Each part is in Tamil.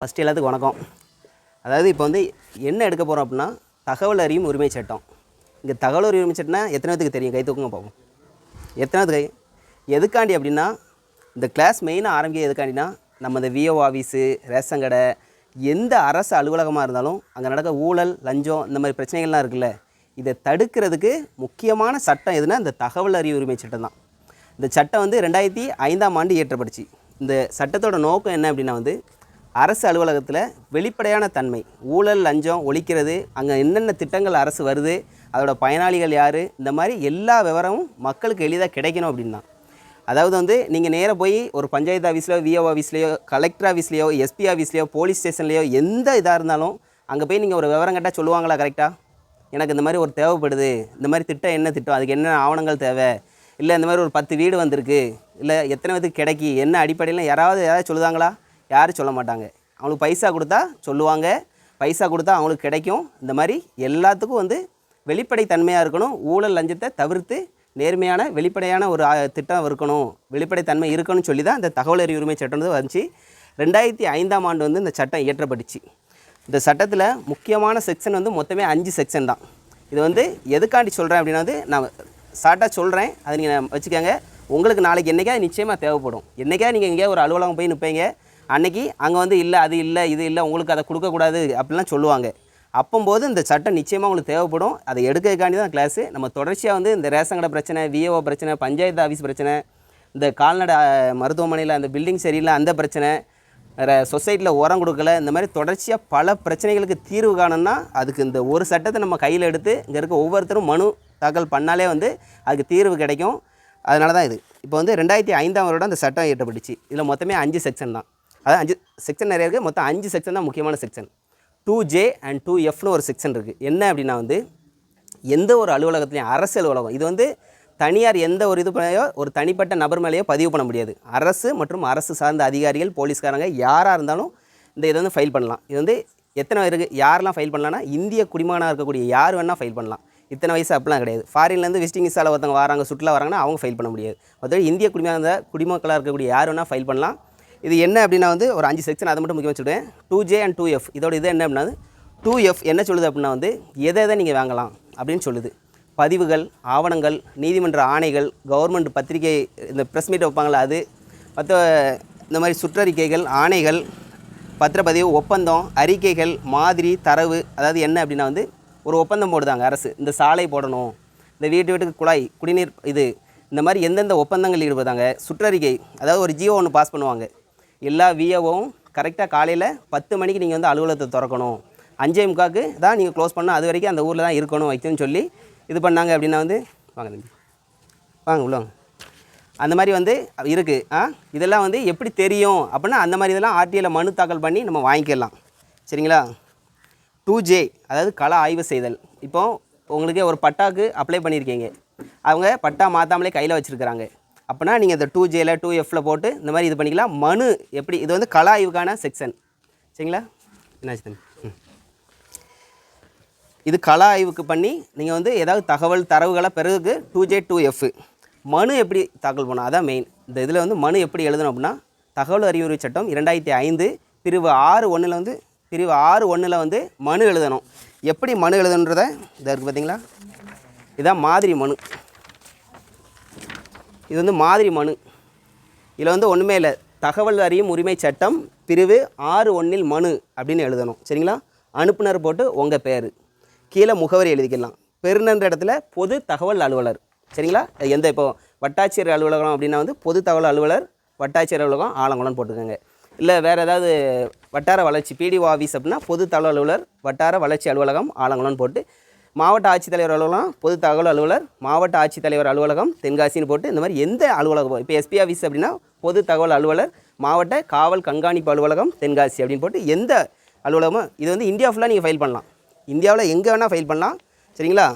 ஃபஸ்ட்டு எல்லாத்துக்கும் வணக்கம். அதாவது இப்போ வந்து என்ன எடுக்க போகிறோம் அப்படின்னா தகவல் அறியும் உரிமை சட்டம். இங்கே தகவல் அறியும் உரிமை சட்டம்னா எத்தனை பேத்துக்கு தெரியும்? கை தூக்குங்க பார்ப்போம். எத்தனாவது கை? எதுக்காண்டி அப்படின்னா இந்த கிளாஸ் மெயினாக ஆரம்பிக்க எதுக்காண்டினா நம்ம இந்த விஓ ஆஃபீஸு, ரேஷன் கடை, எந்த அரசு அலுவலகமாக இருந்தாலும் அங்கே நடக்க ஊழல், லஞ்சம் இந்த மாதிரி பிரச்சனைகள்லாம் இருக்குல்ல, இதை தடுக்கிறதுக்கு முக்கியமான சட்டம் எதுனா இந்த தகவல் அறியும் உரிமை சட்டம் தான். இந்த சட்டம் வந்து 2005 இயற்றப்பட்டுச்சு. இந்த சட்டத்தோட நோக்கம் என்ன அப்படின்னா வந்து அரசு அலுவலகத்தில் வெளிப்படையான தன்மை, ஊழல் லஞ்சம் ஒழிக்கிறது, அங்கே என்னென்ன திட்டங்கள் அரசு வருது, அதோட பயனாளிகள் யார், இந்த மாதிரி எல்லா விவரமும் மக்களுக்கு எளிதாக கிடைக்கணும் அப்படின்னு தான். அதாவது வந்து நீங்கள் நேராக போய் ஒரு பஞ்சாயத்து ஆஃபீஸ்லையோ, விஓ ஆஃபீஸ்லையோ, கலெக்டர் ஆஃபீஸ்லையோ, எஸ்பி ஆஃபீஸ்லையோ, போலீஸ் ஸ்டேஷன்லையோ எந்த இதாக இருந்தாலும் அங்கே போய் நீங்கள் ஒரு விவரம் கேட்டால் சொல்லுவாங்களா கரெக்டாக? எனக்கு இந்த மாதிரி ஒரு தேவைப்படுது, இந்த மாதிரி திட்டம் என்ன திட்டம், அதுக்கு என்ன ஆவணங்கள் தேவை, இல்லை இந்த மாதிரி ஒரு 10 வீடு வந்திருக்கு, இல்லை எத்தனை பேருக்கு கிடைக்கி, என்ன அடிப்படையில் யாராவது சொல்லுதாங்களா? யாரும் சொல்ல மாட்டாங்க. அவங்களுக்கு பைசா கொடுத்தா சொல்லுவாங்க, பைசா கொடுத்தா அவங்களுக்கு கிடைக்கும். இந்த மாதிரி எல்லாத்துக்கும் வந்து வெளிப்படை தன்மையாக இருக்கணும். ஊழல் லஞ்சத்தை தவிர்த்து நேர்மையான வெளிப்படையான ஒரு திட்டம் இருக்கணும், வெளிப்படை தன்மை இருக்கணும்னு சொல்லி தான் இந்த தகவல் அறியும் உரிமை சட்டம் வந்து வந்துச்சு. 2005 வந்து இந்த சட்டம் இயற்றப்பட்டுச்சு. இந்த சட்டத்தில் முக்கியமான செக்ஷன் வந்து மொத்தமே 5 செக்ஷன் தான். இது வந்து எதுக்காண்டி சொல்கிறேன் அப்படின்னா வந்து நான் ஷார்ட்டாக சொல்கிறேன், அதை நீங்கள் வச்சுக்கோங்க. உங்களுக்கு நாளைக்கு என்றைக்காவது நிச்சயமாக தேவைப்படும். என்றைக்காவது நீங்கள் எங்கேயா ஒரு அலுவலகம் போய் நிற்பீங்க, அன்றைக்கி அங்கே வந்து இல்லை அது இல்லை இது இல்லை உங்களுக்கு அதை கொடுக்கக்கூடாது அப்படிலாம் சொல்லுவாங்க. அப்போம்போது இந்த சட்டம் நிச்சயமாக உங்களுக்கு தேவைப்படும். அதை எடுக்கிறதுக்காண்டி தான் கிளாஸு. நம்ம தொடர்ச்சியாக வந்து இந்த ரேஷன் கடை பிரச்சனை, விஏஓ பிரச்சனை, பஞ்சாயத்து ஆஃபீஸ் பிரச்சனை, இந்த கால்நடை மருத்துவமனையில் அந்த பில்டிங் சரியில்லை அந்த பிரச்சனை, சொசைட்டியில் உரம் கொடுக்கல, இந்த மாதிரி தொடர்ச்சியாக பல பிரச்சனைகளுக்கு தீர்வு காணணும்னா அதுக்கு இந்த ஒரு சட்டத்தை நம்ம கையில் எடுத்து இங்கே இருக்க ஒவ்வொருத்தரும் மனு தாக்கல் பண்ணாலே வந்து அதுக்கு தீர்வு கிடைக்கும். அதனால தான் இது இப்போ வந்து 2005 அந்த சட்டம் இயற்றப்பட்டுச்சு. இதில் மொத்தமே 5 செக்ஷன் தான். அதாவது 5 செக்ஷன் நிறைய இருக்குது. மொத்தம் 5 செக்ஷன் தான் முக்கியமான செக்ஷன். 2J and 2Fனு ஒரு செக்ஷன் இருக்குது. என்ன அப்படின்னா வந்து எந்த ஒரு அலுவலகத்துலையும், அரசு அலுவலகம், இது வந்து தனியார் எந்த ஒரு இது மேலேயோ ஒரு தனிப்பட்ட நபர் மேலேயோ பதிவு பண்ண முடியாது. அரசு மற்றும் அரசு சார்ந்த அதிகாரிகள், போலீஸ்காரங்க யாராக இருந்தாலும் இந்த இதை வந்து ஃபைல் பண்ணலாம். இது வந்து எத்தனை இருக்குது, யாரெல்லாம் ஃபைல் பண்ணலான்னா இந்திய குடிமகனாக இருக்கக்கூடிய யார் வேணால் ஃபைல் பண்ணலாம். இத்தனை வயசு அப்படிலாம் கிடையாது. ஃபாரின்லேருந்து விசிட்டிங் விசாவில் ஒருத்தவங்க வராங்க, சுற்றுலா வராங்கன்னா அவங்க ஃபைல் பண்ண முடியாது. மற்றபடி இந்திய குடிமக்களாக இருக்கக்கூடிய யார் வேணால் ஃபைல் பண்ணலாம். இது என்ன அப்படின்னா வந்து ஒரு 5 செக்ஷன், அதை மட்டும் முக்கியமாக சொல்லுவேன். 2J and 2F இதோட இது என்ன அப்படின்னா 2F என்ன சொல்லுது அப்படின்னா வந்து எதை நீங்கள் வாங்கலாம் அப்படின்னு சொல்லுது. பதிவுகள், ஆவணங்கள், நீதிமன்ற ஆணைகள், கவர்மெண்ட் பத்திரிகை, இந்த ப்ரெஸ் மீட் வைப்பாங்களா அது, மற்ற இந்த மாதிரி சுற்றறிக்கைகள், ஆணைகள், பத்திரப்பதிவு, ஒப்பந்தம், அறிக்கைகள், மாதிரி, தரவு. அதாவது என்ன அப்படின்னா வந்து ஒரு ஒப்பந்தம் போடுதாங்க அரசு, இந்த சாலை போடணும், இந்த வீட்டுக்கு குழாய், குடிநீர், இது இந்த மாதிரி எந்தெந்த ஒப்பந்தங்கள் ஈடுபடுதாங்க. சுற்றறிக்கை, அதாவது ஒரு ஜியோ ஒன்று பாஸ் பண்ணுவாங்க. எல்லா விஓவும் கரெக்டாக காலையில் 10 மணிக்கு நீங்கள் வந்து அலுவலகத்தை திறக்கணும், 5:45 தான் நீங்கள் க்ளோஸ் பண்ணணும், அது வரைக்கும் அந்த ஊரில் தான் இருக்கணும் வைக்கணும்னு சொல்லி இது பண்ணாங்க அப்படின்னா வந்து வாங்க தம்பி வாங்க உள்ள வாங்க. அந்த மாதிரி வந்து இருக்குது. இதெல்லாம் வந்து எப்படி தெரியும் அப்படின்னா அந்த மாதிரி இதெல்லாம் ஆர்டிஐயில் மனு தாக்கல் பண்ணி நம்ம வாங்கிக்கலாம். சரிங்களா? 2J அதாவது கள ஆய்வு செய்தல். இப்போ உங்களுக்கே ஒரு பட்டாக்கு அப்ளை பண்ணியிருக்கீங்க, அவங்க பட்டா மாற்றாமலே கையில் வச்சுருக்கிறாங்க அப்படின்னா நீங்கள் இந்த 2Jல 2Fல போட்டு இந்த மாதிரி இது பண்ணிக்கலாம். மனு எப்படி, இது வந்து கள ஆய்வுக்கான செக்ஷன். சரிங்களா? என்னாச்சு தம்பி? இது கள ஆய்வுக்கு பண்ணி நீங்கள் வந்து ஏதாவது தகவல் தரவுகளை பிறகு 2J 2F. மனு எப்படி தாக்கல் பண்ணணும் அதான் மெயின். இந்த இதில் வந்து மனு எப்படி எழுதணும் அப்படின்னா தகவல் அறிவுரை சட்டம் 2005 பிரிவு 6(1) வந்து மனு எழுதணும். எப்படி மனு எழுதணுன்றதை இதாக இருக்குது பார்த்தீங்களா? இதான் மாதிரி மனு. இது வந்து மாதிரி மனு. இதில் வந்து ஒன்றுமே இல்லை, தகவல் அறியும் உரிமை சட்டம் பிரிவு 6(1) மனு அப்படின்னு எழுதணும். சரிங்களா? அனுப்புனர் போட்டு உங்கள் பேர், கீழே முகவரி எழுதிக்கலாம். பெறுநன்ற இடத்துல பொது தகவல் அலுவலர். சரிங்களா? எந்த இப்போ வட்டாட்சியர் அலுவலகம் அப்படின்னா வந்து பொது தகவல் அலுவலர், வட்டாட்சியர் அலுவலகம் ஆலங்குளம்னு போட்டுக்கோங்க. இல்லை வேறு ஏதாவது வட்டார வளர்ச்சி பிடிஓ ஆஃபீஸ் அப்படின்னா பொது தகவல் அலுவலர், வட்டார வளர்ச்சி அலுவலகம் ஆலங்குளம்னு போட்டு, மாவட்ட ஆட்சித்தலைவர் அலுவலகம் பொது தகவல் அலுவலர், மாவட்ட ஆட்சித்தலைவர் அலுவலகம் தென்காசின்னு போட்டு இந்த மாதிரி எந்த அலுவலகம், இப்போ எஸ்பி ஆஃபீஸ் அப்படின்னா பொது தகவல் அலுவலர், மாவட்ட காவல் கண்காணிப்பு அலுவலகம் தென்காசி அப்படின்னு போட்டு எந்த அலுவலகமோ, இது வந்து இந்தியா ஃபுல்லாக நீங்கள் ஃபைல் பண்ணலாம். இந்தியாவில் எங்கே வேணால் ஃபைல் பண்ணலாம். சரிங்களா?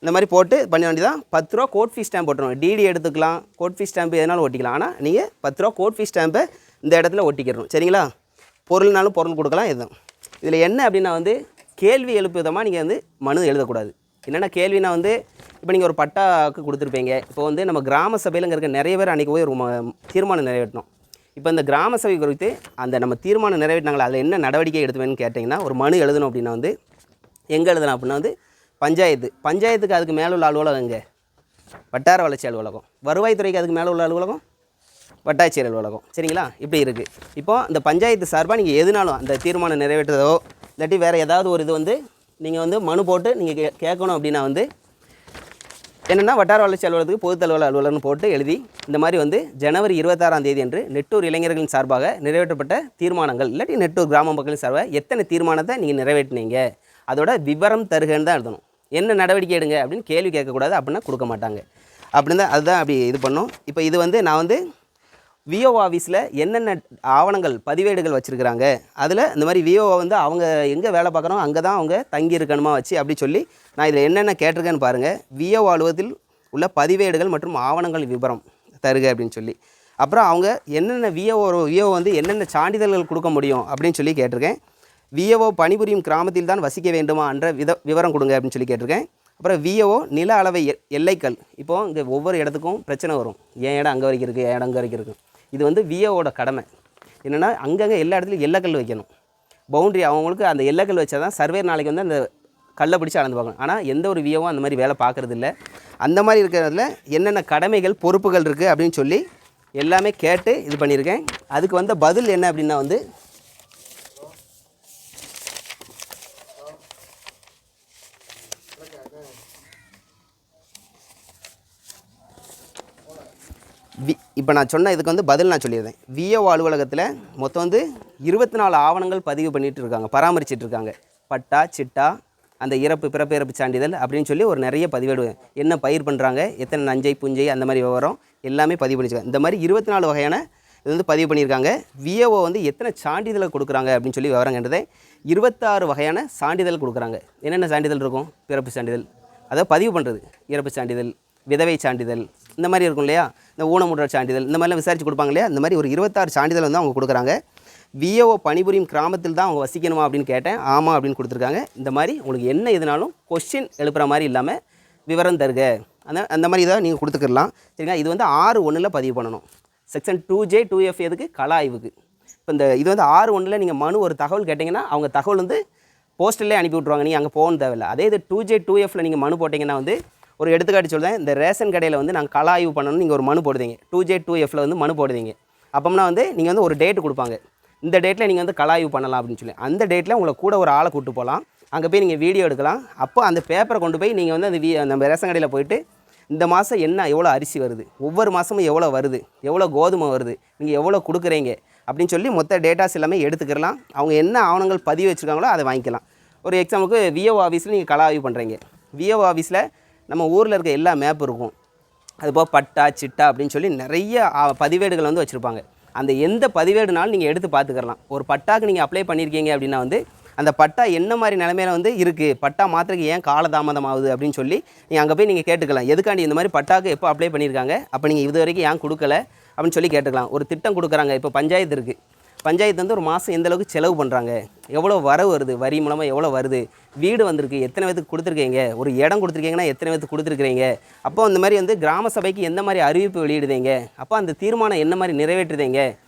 இந்த மாதிரி போட்டு பண்ண வேண்டியதான். 10 ரூபா கோட் ஃபீஸ் ஸ்டாம்ப் போட்டுருவோம். டிடி எடுத்துக்கலாம், கோட் ஃபீஸ் ஸ்டாம்பு எதனாலும் ஒட்டிக்கலாம். ஆனால் நீங்கள் 10 ரூபா கோட் ஃபீஸ் ஸ்டாம்பை இந்த இடத்துல ஒட்டிக்கிறணும். சரிங்களா? பொருள்னாலும் பொருள் கொடுக்கலாம். இதுதான் இதில் என்ன அப்படின்னா வந்து கேள்வி எழுப்பு விதமாக நீங்கள் வந்து மனு எழுதக்கூடாது. என்னென்ன கேள்வினா வந்து இப்போ நீங்கள் ஒரு பட்டாக்கு கொடுத்துருப்பீங்க. இப்போ வந்து நம்ம கிராம சபையில் இருக்க நிறைய பேர் அன்றைக்கி போய் ஒரு தீர்மானம் நிறைவேற்றணும். இப்போ இந்த கிராம சபை குறித்து அந்த நம்ம தீர்மானம் நிறைவேற்றினாங்களா, அதில் என்ன நடவடிக்கை எடுத்துவேன்னு கேட்டிங்கன்னா, ஒரு மனு எழுதணும் அப்படின்னா வந்து எங்கே எழுதணும் அப்படின்னா வந்து பஞ்சாயத்துக்கு அதுக்கு மேலே உள்ள அலுவலகம் எங்கே? வட்டார வளர்ச்சி அலுவலகம். வருவாய்த்துறைக்கு அதுக்கு மேலே உள்ள அலுவலகம் வட்டாட்சியர் அலுவலகம். சரிங்களா? இப்படி இருக்குது. இப்போது இந்த பஞ்சாயத்து சார்பாக நீங்கள் எதுனாலும் அந்த தீர்மானம் நிறைவேற்றதோ இல்லாட்டி வேறு ஏதாவது ஒரு இது வந்து நீங்கள் வந்து மனு போட்டு நீங்கள் கேட்கணும் அப்படின்னா வந்து என்னென்னா வட்டார வளர்ச்சி அலுவலகத்துக்கு பொதுத்தலைவர் அலுவலர்னு போட்டு எழுதி இந்த மாதிரி வந்து ஜனவரி 26ஆம் தேதி அன்று நெட்டூர் இளைஞர்களின் சார்பாக நிறைவேற்றப்பட்ட தீர்மானங்கள் இல்லாட்டி நெட்டூர் கிராம மக்களின் சார்பாக எத்தனை தீர்மானத்தை நீங்கள் நிறைவேற்றினீங்க அதோட விவரம் தருகன்னு தான் எழுதணும். என்ன நடவடிக்கை எடுங்க அப்படின்னு கேள்வி கேட்கக்கூடாது, அப்படின்னா கொடுக்க மாட்டாங்க. அப்படின்னு தான் அதுதான் அப்படி இது பண்ணோம். இப்போ இது வந்து நான் வந்து விஓ ஆஃபீஸில் என்னென்ன ஆவணங்கள் பதிவேடுகள் வச்சுருக்கிறாங்க, அதில் இந்த மாதிரி விஓ வந்து அவங்க எங்கே வேலை பார்க்குறோம் அங்கே தான் அவங்க தங்கி இருக்கணுமா வச்சு அப்படி சொல்லி நான் இதில் என்னென்ன கேட்டிருக்கேன்னு பாருங்கள். விஓ அலுவலகத்தில் உள்ள பதிவேடுகள் மற்றும் ஆவணங்கள் விவரம் தருக அப்படின்னு சொல்லி, அப்புறம் அவங்க என்னென்ன விஓ வந்து என்னென்ன சான்றிதழ்கள் கொடுக்க முடியும் அப்படின்னு சொல்லி கேட்டிருக்கேன். விஓ பணிபுரியும் கிராமத்தில் தான் வசிக்க வேண்டுமா என்ற விவரம் கொடுங்க அப்படின்னு சொல்லி கேட்டிருக்கேன். அப்புறம் விஓ நில அளவை எல்லைகள். இப்போது இங்கே ஒவ்வொரு இடத்துக்கும் பிரச்சனை வரும், என் இடம் அங்கே வரைக்கும் இருக்குது, என் இடம் அங்கே வரைக்கும் இருக்குது. இது வந்து விஓவோட கடமை என்னென்னா அங்கங்கே எல்லா இடத்துலையும் எல்லைக்கல் வைக்கணும். பவுண்ட்ரி அவங்களுக்கு அந்த எல்லைக்கல் வச்சா தான் சர்வேர் நாளைக்கு வந்து அந்த கல்லை பிடிச்சி அளந்து பார்க்கணும். ஆனால் எந்த ஒரு விஓவும் அந்த மாதிரி வேலை பார்க்குறது இல்லை. அந்த மாதிரி இருக்கிறதுல என்னென்ன கடமைகள் பொறுப்புகள் இருக்குது அப்படின்னு சொல்லி எல்லாமே கேட்டு இது பண்ணியிருக்கேன். அதுக்கு வந்த பதில் என்ன அப்படின்னா வந்து இப்போ நான் சொன்ன இதுக்கு வந்து பதில் நான் சொல்லியிருந்தேன். விஓ அலுவலகத்தில் மொத்தம் வந்து 24 ஆவணங்கள் பதிவு பண்ணிகிட்டு இருக்காங்க, பராமரிச்சிட்டு இருக்காங்க. பட்டா, சிட்டா, அந்த பிறப்பு சான்றிதழ் அப்படின்னு சொல்லி ஒரு நிறைய பதிவேடு, என்ன பயிர் பண்ணுறாங்க, எத்தனை நஞ்சை புஞ்சை அந்த மாதிரி விவரம் எல்லாமே பதிவு பண்ணியிருக்காங்க. இந்த மாதிரி 24 வகையான இது வந்து பதிவு பண்ணியிருக்காங்க. விஓ வந்து எத்தனை சான்றிதழை கொடுக்குறாங்க அப்படின்னு சொல்லி விவரம் கண்டதை 26 வகையான சான்றிதழ் கொடுக்குறாங்க. என்னென்ன சான்றிதழ் இருக்கும்? பிறப்பு சான்றிதழ், அதாவது பதிவு பண்ணுறது, இறப்பு சான்றிதழ், விதவை சான்றிதழ், இந்த மாதிரி இருக்கும் இல்லையா, இந்த ஊனமுற்றோர் சான்றிதழ், இந்த மாதிரிலாம் விசாரித்து கொடுப்பாங்க இல்லையா. இந்த மாதிரி ஒரு 26 சான்றிதழ் வந்து அவங்க கொடுக்குறாங்க. விஓ பணிபுரியும் கிராமத்தில் தான் அவங்க வசிக்கணுமா அப்படின்னு கேட்டேன், ஆமாம் அப்படின்னு கொடுத்துருக்காங்க. இந்த மாதிரி உங்களுக்கு என்ன எதுனாலும் கொஸ்டின் எழுப்புகிற மாதிரி இல்லாமல் விவரம் தருக அந்த மாதிரி இதை நீங்கள் கொடுத்துக்கலாம். சரிங்களா? இது வந்து 6(1) பதிவு பண்ணணும். செக்ஷன் 2J 2F எதுக்கு? கள ஆய்வுக்கு. இப்போ இந்த இது வந்து 6(1) நீங்கள் மனு ஒரு தகவல் கேட்டிங்கன்னா அவங்க தகவல் வந்து போஸ்டர்லேயே அனுப்பி விட்ருவாங்க, நீங்கள் அங்கே போகணும் தேவையில்லை. அதே இது 2J 2Fல நீங்கள் மனு போட்டிங்கன்னா வந்து ஒரு எடுத்துக்காட்டு சொல்கிறேன். இந்த ரேஷன் கடையில் வந்து நாங்கள் கள ஆய்வு பண்ணணும்னு நீங்கள் ஒரு மனு போடுவீங்க, 2J 2Fல வந்து மனு போடுவீங்க. அப்போம்னா வந்து நீங்கள் வந்து ஒரு டேட்டு கொடுப்பாங்க, இந்த டேட்டில் நீங்கள் வந்து கள ஆய்வு பண்ணலாம் அப்படின்னு சொல்லி. அந்த டேட்டில் உங்களை கூட ஒரு ஆளை கூப்பிட்டு போகலாம், அங்கே போய் நீங்கள் வீடியோ எடுக்கலாம். அப்போ அந்த பேப்பரை கொண்டு போய் நீங்கள் வந்து அந்த நம்ம ரேஷன் கடையில் போயிட்டு இந்த மாதம் என்ன எவ்வளோ அரிசி வருது, ஒவ்வொரு மாதமும் எவ்வளோ வருது, எவ்வளோ கோதுமை வருது, நீங்கள் எவ்வளோ கொடுக்குறீங்க அப்படின்னு சொல்லி மொத்த டேட்டாஸ் எல்லாமே எடுத்துக்கலாம். அவங்க என்ன ஆவணங்கள் பதிவு வச்சுருக்காங்களோ அதை வாங்கிக்கலாம். ஒரு எக்ஸாம்பிளுக்கு விஓ ஆஃபீஸில் நீங்கள் கள ஆய்வு பண்ணுறீங்க. விஓ ஆஃபீஸில் நம்ம ஊரில் இருக்க எல்லா மேப் இருக்கும், அதுபோல் பட்டா, சிட்டா அப்படின்னு சொல்லி நிறைய பதிவேடுகள் வந்து வச்சுருப்பாங்க. அந்த எந்த பதிவேடுனாலும் நீங்கள் எடுத்து பார்த்துக்கலாம். ஒரு பட்டாக்கு நீங்கள் அப்ளை பண்ணியிருக்கீங்க அப்படின்னா வந்து அந்த பட்டா என்ன மாதிரி நிலைமையில வந்து இருக்குது, பட்டா மாத்திரக்கு ஏன் காலதாமதம் ஆகுது அப்படின்னு சொல்லி நீங்கள் அங்கே போய் நீங்கள் கேட்டுக்கலாம். எதுக்காண்டி இந்த மாதிரி பட்டாக்கு எப்போ அப்ளை பண்ணியிருக்காங்க, அப்போ நீங்கள் இது வரைக்கும் ஏன் கொடுக்கல அப்படின்னு சொல்லி கேட்டுக்கலாம். ஒரு திட்டம் கொடுக்குறாங்க, இப்போ பஞ்சாயத்து இருக்குது, பஞ்சாயத்து வந்து ஒரு மாதம் எந்த அளவுக்கு செலவு பண்ணுறாங்க, எவ்வளோ வரவு வருது, வரி மூலமாக எவ்வளோ வருது, வீடு வந்திருக்கு, எத்தனை பேத்துக்கு கொடுத்துருக்கீங்க, ஒரு இடம் கொடுத்துருக்கீங்கன்னா எத்தனை பேத்துக்கு கொடுத்துருக்குறீங்க, அப்போ அந்த மாதிரி வந்து கிராம சபைக்கு எந்த மாதிரி அறிவிப்பு வெளியிடுதீங்க, அப்போ அந்த தீர்மானம் என்ன மாதிரி நிறைவேற்றுதீங்க,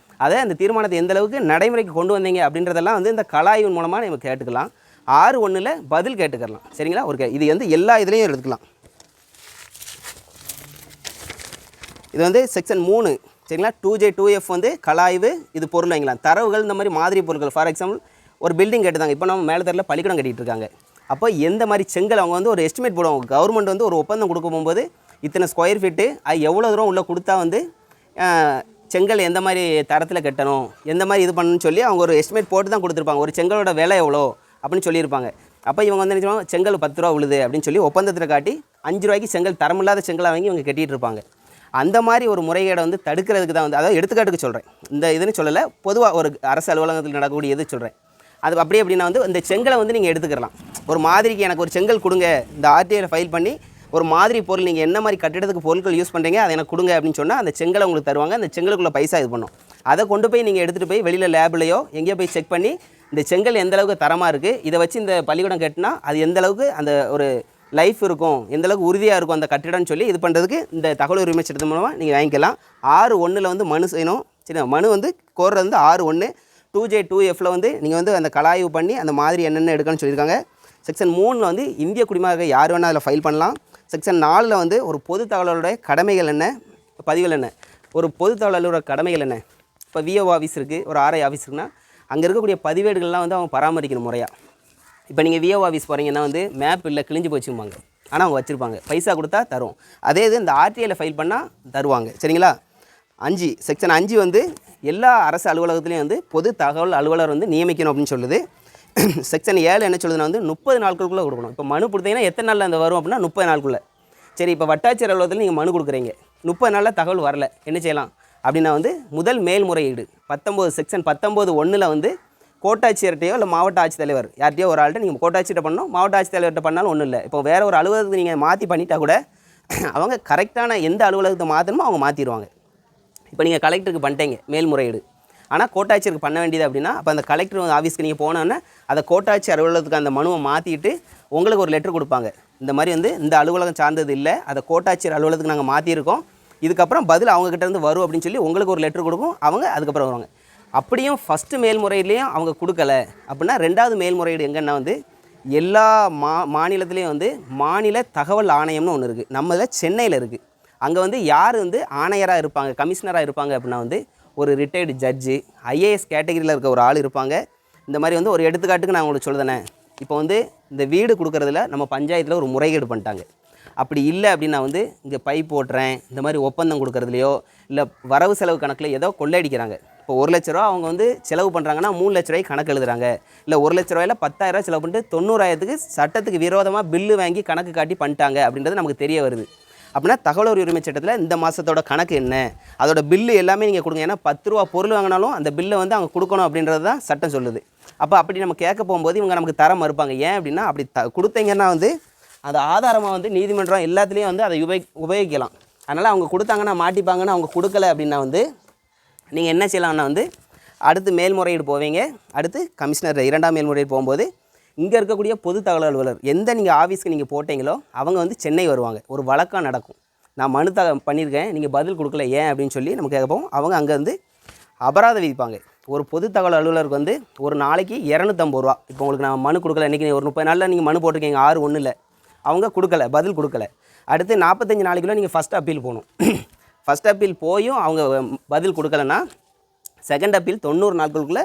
அதை அந்த தீர்மானத்தை எந்த அளவுக்கு நடைமுறைக்கு கொண்டு வந்தீங்க அப்படின்றதெல்லாம் வந்து இந்த கள ஆய்வின் மூலமாக நம்ம கேட்டுக்கலாம். 6(1)ல் பதில் கேட்டுக்கலாம். சரிங்களா? இது வந்து எல்லா இதுலேயும் எடுத்துக்கலாம். இது வந்து செக்ஷன் 3. சரிங்களா? 2J 2F வந்து கள ஆய்வு, இது பொருள் வாங்கலாம். தரவுகள் இந்த மாதிரி மாதிரி பொருட்கள். ஃபார் எக்ஸாம்பிள் ஒரு பில்டிங் கட்டுதாங்க, இப்போ நம்ம மேலத்தரில் பள்ளிக்கூடம் கட்டிகிட்டு இருக்காங்க. அப்போ எந்த மாதிரி செங்கல் அவங்க வந்து ஒரு எஸ்டிமேட் போடுவாங்க. கவர்மெண்ட் வந்து ஒரு ஒப்பந்தம் கொடுக்க போகும்போது இத்தனை ஸ்கொயர் ஃபீட்டு, அது எவ்வளோ தூரம் உள்ளே கொடுத்தா வந்து செங்கல் எந்த மாதிரி தரத்தில் கட்டணும், எந்த மாதிரி இது பண்ணணும்னு சொல்லி அவங்க ஒரு எஸ்டிமேட் போட்டு தான் கொடுத்துருப்பாங்க. ஒரு செங்கலோட விலை எவ்வளோ அப்படின்னு சொல்லியிருப்பாங்க. அப்போ இவங்க வந்து என்ன செங்கல் 10 ரூபா விழுது அப்படின்னு சொல்லி ஒப்பந்தத்தில் காட்டி 5 ரூபாய்க்கு செங்கல் தரமில்லாத செங்கலை வாங்கி இவங்க கட்டிகிட்டு இருப்பாங்க. அந்த மாதிரி ஒரு முறைகேடை வந்து தடுக்கிறதுக்கு தான் வந்து, அதாவது எடுத்துக்காட்டுக்கு சொல்கிறேன், இந்த இதுன்னு சொல்லலை, பொதுவாக ஒரு அரசு அலுவலகத்தில் நடக்கக்கூடிய எது சொல்கிறேன். அது அப்படி அப்படின்னா வந்து இந்த செங்கலை வந்து நீங்கள் எடுத்துக்கலாம். ஒரு மாதிரிக்கு எனக்கு ஒரு செங்கல் கொடுங்க, இந்த ஆர்டிஐயில் ஃபைல் பண்ணி ஒரு மாதிரி பொருள் நீங்கள் என்ன மாதிரி கட்டிடத்துக்கு பொருட்கள் யூஸ் பண்ணுறீங்க அதை எனக்கு கொடுங்க அப்படின்னு சொன்னால் அந்த செங்கலை உங்களுக்கு தருவாங்க. அந்த செங்கலுக்குள்ள பைசா இது பண்ணும். அதை கொண்டு போய் நீங்கள் எடுத்துகிட்டு போய் வெளியில் லேப்லையோ எங்கேயோ போய் செக் பண்ணி இந்த செங்கல் எந்த அளவுக்கு தரமாக இருக்குது, இதை வச்சு இந்த பள்ளிக்கூடம் கட்டினா அது எந்த அளவுக்கு அந்த ஒரு லைஃப் இருக்கும், எந்தளவுக்கு உறுதியாக இருக்கும் அந்த கட்டிடம்னு சொல்லி இது பண்ணுறதுக்கு இந்த தகவல் உரிமை சட்டத்தின் மூலமாக நீங்கள் வாங்கிக்கலாம். 6(1)ல் வந்து மனு செய்யணும். சரி, மனு வந்து கோர்றது வந்து 6(1) 2J2Fல வந்து நீங்கள் வந்து அந்த கலாய்வு பண்ணி அந்த மாதிரி என்னென்ன எடுக்கணும்னு சொல்லியிருக்காங்க. செக்ஷன் 3ல் வந்து இந்திய குடிமகனாக யார் வேணால் அதில் ஃபைல் பண்ணலாம். செக்ஷன் 4ல் வந்து ஒரு பொது தகவலோட கடமைகள் என்ன, பதிவுகள் என்ன, ஒரு பொது தகவலோட கடமைகள் என்ன. இப்போ விஓ ஆஃபீஸ் இருக்குது, ஒரு ஆர்ஐ ஆஃபீஸ் இருக்குன்னா அங்கே இருக்கக்கூடிய பதிவேடுகள்லாம் வந்து அவங்க பராமரிக்கணும் முறையாக. இப்போ நீங்கள் விஓ ஆஃபீஸ் போகிறீங்கன்னா வந்து மேப் இல்லை கிழிஞ்சு போச்சும்பாங்க, ஆனால் அவங்க வச்சுருப்பாங்க, பைசா கொடுத்தா தரும். அதே இது இந்த ஆர்டிஐயில் ஃபைல் பண்ணால் தருவாங்க. சரிங்களா. 5 செக்ஷன் 5 வந்து எல்லா அரசு அலுவலகத்துலேயும் வந்து பொது தகவல் அலுவலர் வந்து நியமிக்கணும் அப்படின்னு சொல்லுது. செக்ஷன் 7 என்ன சொல்லுதுன்னா வந்து 30 நாட்களுக்குள்ளே கொடுக்கணும். இப்போ மனு கொடுத்தீங்கன்னா எத்தனை நாளில் அந்த வரும் அப்படின்னா 30 நாளுக்குள்ளே. சரி, இப்போ வட்டாட்சியர் அலுவலகத்தில் நீங்கள் மனு கொடுக்குறீங்க, 30 நாளில் தகவல் வரல, என்ன செய்யலாம் அப்படின்னா வந்து முதல் மேல்முறையீடு 19 செக்ஷன் 19(1)ல் வந்து கோட்டாட்சியர்கிட்டையோ இல்லை மாவட்ட ஆட்சித்தலைவர் யார்கிட்டையோ ஒரு ஆள்கிட்ட நீங்கள் கோட்டாட்சியர்கிட்ட பண்ணணும், மாவட்ட ஆட்சித்தலைவர்கிட்ட பண்ணாலும் ஒன்றும் இல்லை. இப்போ வேறு ஒரு அலுவலகத்துக்கு நீங்கள் மாற்றி பண்ணிட்டா கூட அவங்க கரெக்டான எந்த அலுவலகத்தை மாற்றணுமோ அவங்க மாற்றிடுவாங்க. இப்போ நீங்கள் கலெக்டருக்கு பண்ணிட்டீங்க மேல்முறையீடு, ஆனால் கோட்டாட்சியருக்கு பண்ண வேண்டியது அப்படின்னா அப்போ அந்த கலெக்டர் ஆஃபீஸ்க்கு நீங்கள் போனோன்னா அதை கோட்டாட்சி அலுவலகத்துக்கு அந்த மனுவை மாற்றிட்டு உங்களுக்கு ஒரு லெட்டர் கொடுப்பாங்க. இந்த மாதிரி வந்து இந்த அலுவலகம் சார்ந்தது இல்லை, அதை கோட்டாட்சியர் அலுவலகத்துக்கு நாங்கள் மாற்றிருக்கோம், இதுக்கப்புறம் பதில் அவங்ககிட்டேருந்து வரும் அப்படின்னு சொல்லி உங்களுக்கு ஒரு லெட்டர் கொடுக்கும். அவங்க அதுக்கப்புறம் வருவாங்க. அப்படியும் ஃபஸ்ட்டு மேல்முறையீட்லேயும் அவங்க கொடுக்கல அப்படின்னா 2வது மேல்முறையீடு எங்கன்னா வந்து எல்லா மாநிலத்துலேயும் வந்து மாநில தகவல் ஆணையம்னு ஒன்று இருக்குது. நம்மள சென்னையில் இருக்குது. அங்கே வந்து யார் வந்து ஆணையராக இருப்பாங்க, கமிஷனராக இருப்பாங்க அப்படின்னா வந்து ஒரு ரிட்டையர்டு ஜட்ஜு, ஐஏஎஸ் கேட்டகரியில் இருக்க ஒரு ஆள் இருப்பாங்க. இந்த மாதிரி வந்து ஒரு எடுத்துக்காட்டுக்கு நான் உங்களுக்கு சொல்லுதேனே, இப்போ வந்து இந்த வீடு கொடுக்குறதுல நம்ம பஞ்சாயத்தில் ஒரு முறைகேடு பண்ணிட்டாங்க. அப்படி இல்லை அப்படின்னா வந்து இங்கே பைப் போட்டுறேன் இந்த மாதிரி ஒப்பந்தம் கொடுக்குறதுலையோ இல்லை வரவு செலவு கணக்கில் ஏதோ கொள்ளையடிக்கிறாங்க. இப்போ 1 லட்ச ரூபா அவங்க வந்து செலவு பண்ணுறாங்கன்னா 3 லட்ச ரூபாய்க்கு கணக்கு எழுதுறாங்க. இல்லை 1 லட்ச ரூபாயில் 10,000 செலவு பண்ணிட்டு 90,000க்கு சட்டத்துக்கு விரோதமாக பில்லு வாங்கி கணக்கு காட்டி பண்ணிட்டாங்க அப்படின்றது நமக்கு தெரிய வருது. அப்படின்னா தகவல் உரிமை சட்டத்தில் இந்த மாதத்தோட கணக்கு என்ன, அதோட பில்லு எல்லாமே நீங்கள் கொடுங்க. ஏன்னா 10 ரூபா பொருள் வாங்கினாலும் அந்த பில்லை வந்து அவங்க கொடுக்கணும் அப்படின்றது தான் சட்டம் சொல்லுது. அப்போ அப்படி நம்ம கேட்க போகும்போது இவங்க நமக்கு தர மறுப்பாங்க. ஏன் அப்படின்னா அப்படி கொடுத்தீங்கன்னா வந்து அது ஆதாரமாக வந்து நீதிமன்றம் எல்லாத்துலேயும் வந்து அதை உபயோகிக்கலாம். அதனால் அவங்க கொடுத்தாங்கன்னா மாட்டிப்பாங்கன்னு அவங்க கொடுக்கல அப்படின்னா வந்து நீங்கள் என்ன செய்யலாம்னா வந்து அடுத்து மேல்முறையீடு போவீங்க. அடுத்து கமிஷனர் 2ஆம் மேல்முறையீடு போகும்போது இங்கே இருக்கக்கூடிய பொது தகவல் அலுவலர் எந்த நீங்கள் ஆஃபீஸ்க்கு நீங்கள் போட்டீங்களோ அவங்க வந்து சென்னை வருவாங்க. ஒரு வழக்கம் நடக்கும், நான் மனு பண்ணியிருக்கேன், நீங்கள் பதில் கொடுக்கல ஏன் அப்படின்னு சொல்லி நம்ம கேட்போம். அவங்க அங்கே வந்து அபராதம் விதிப்பாங்க. ஒரு பொது தகவல் அலுவலருக்கு வந்து ஒரு நாளைக்கு 250 ரூபா. இப்போ உங்களுக்கு நான் மனு கொடுக்கல, இன்றைக்கி ஒரு 30 நாளில் நீங்கள் மனு போட்டிருக்கீங்க 6(1)ல் அவங்க கொடுக்கல, பதில் கொடுக்கல. அடுத்து 45 நாளைக்குள்ளே நீங்கள் ஃபஸ்ட் அப்பீல் போகணும். ஃபஸ்ட் அப்பீல் போயும் அவங்க பதில் கொடுக்கலன்னா செகண்ட் அப்பீல் 90 நாட்களுக்குள்ளே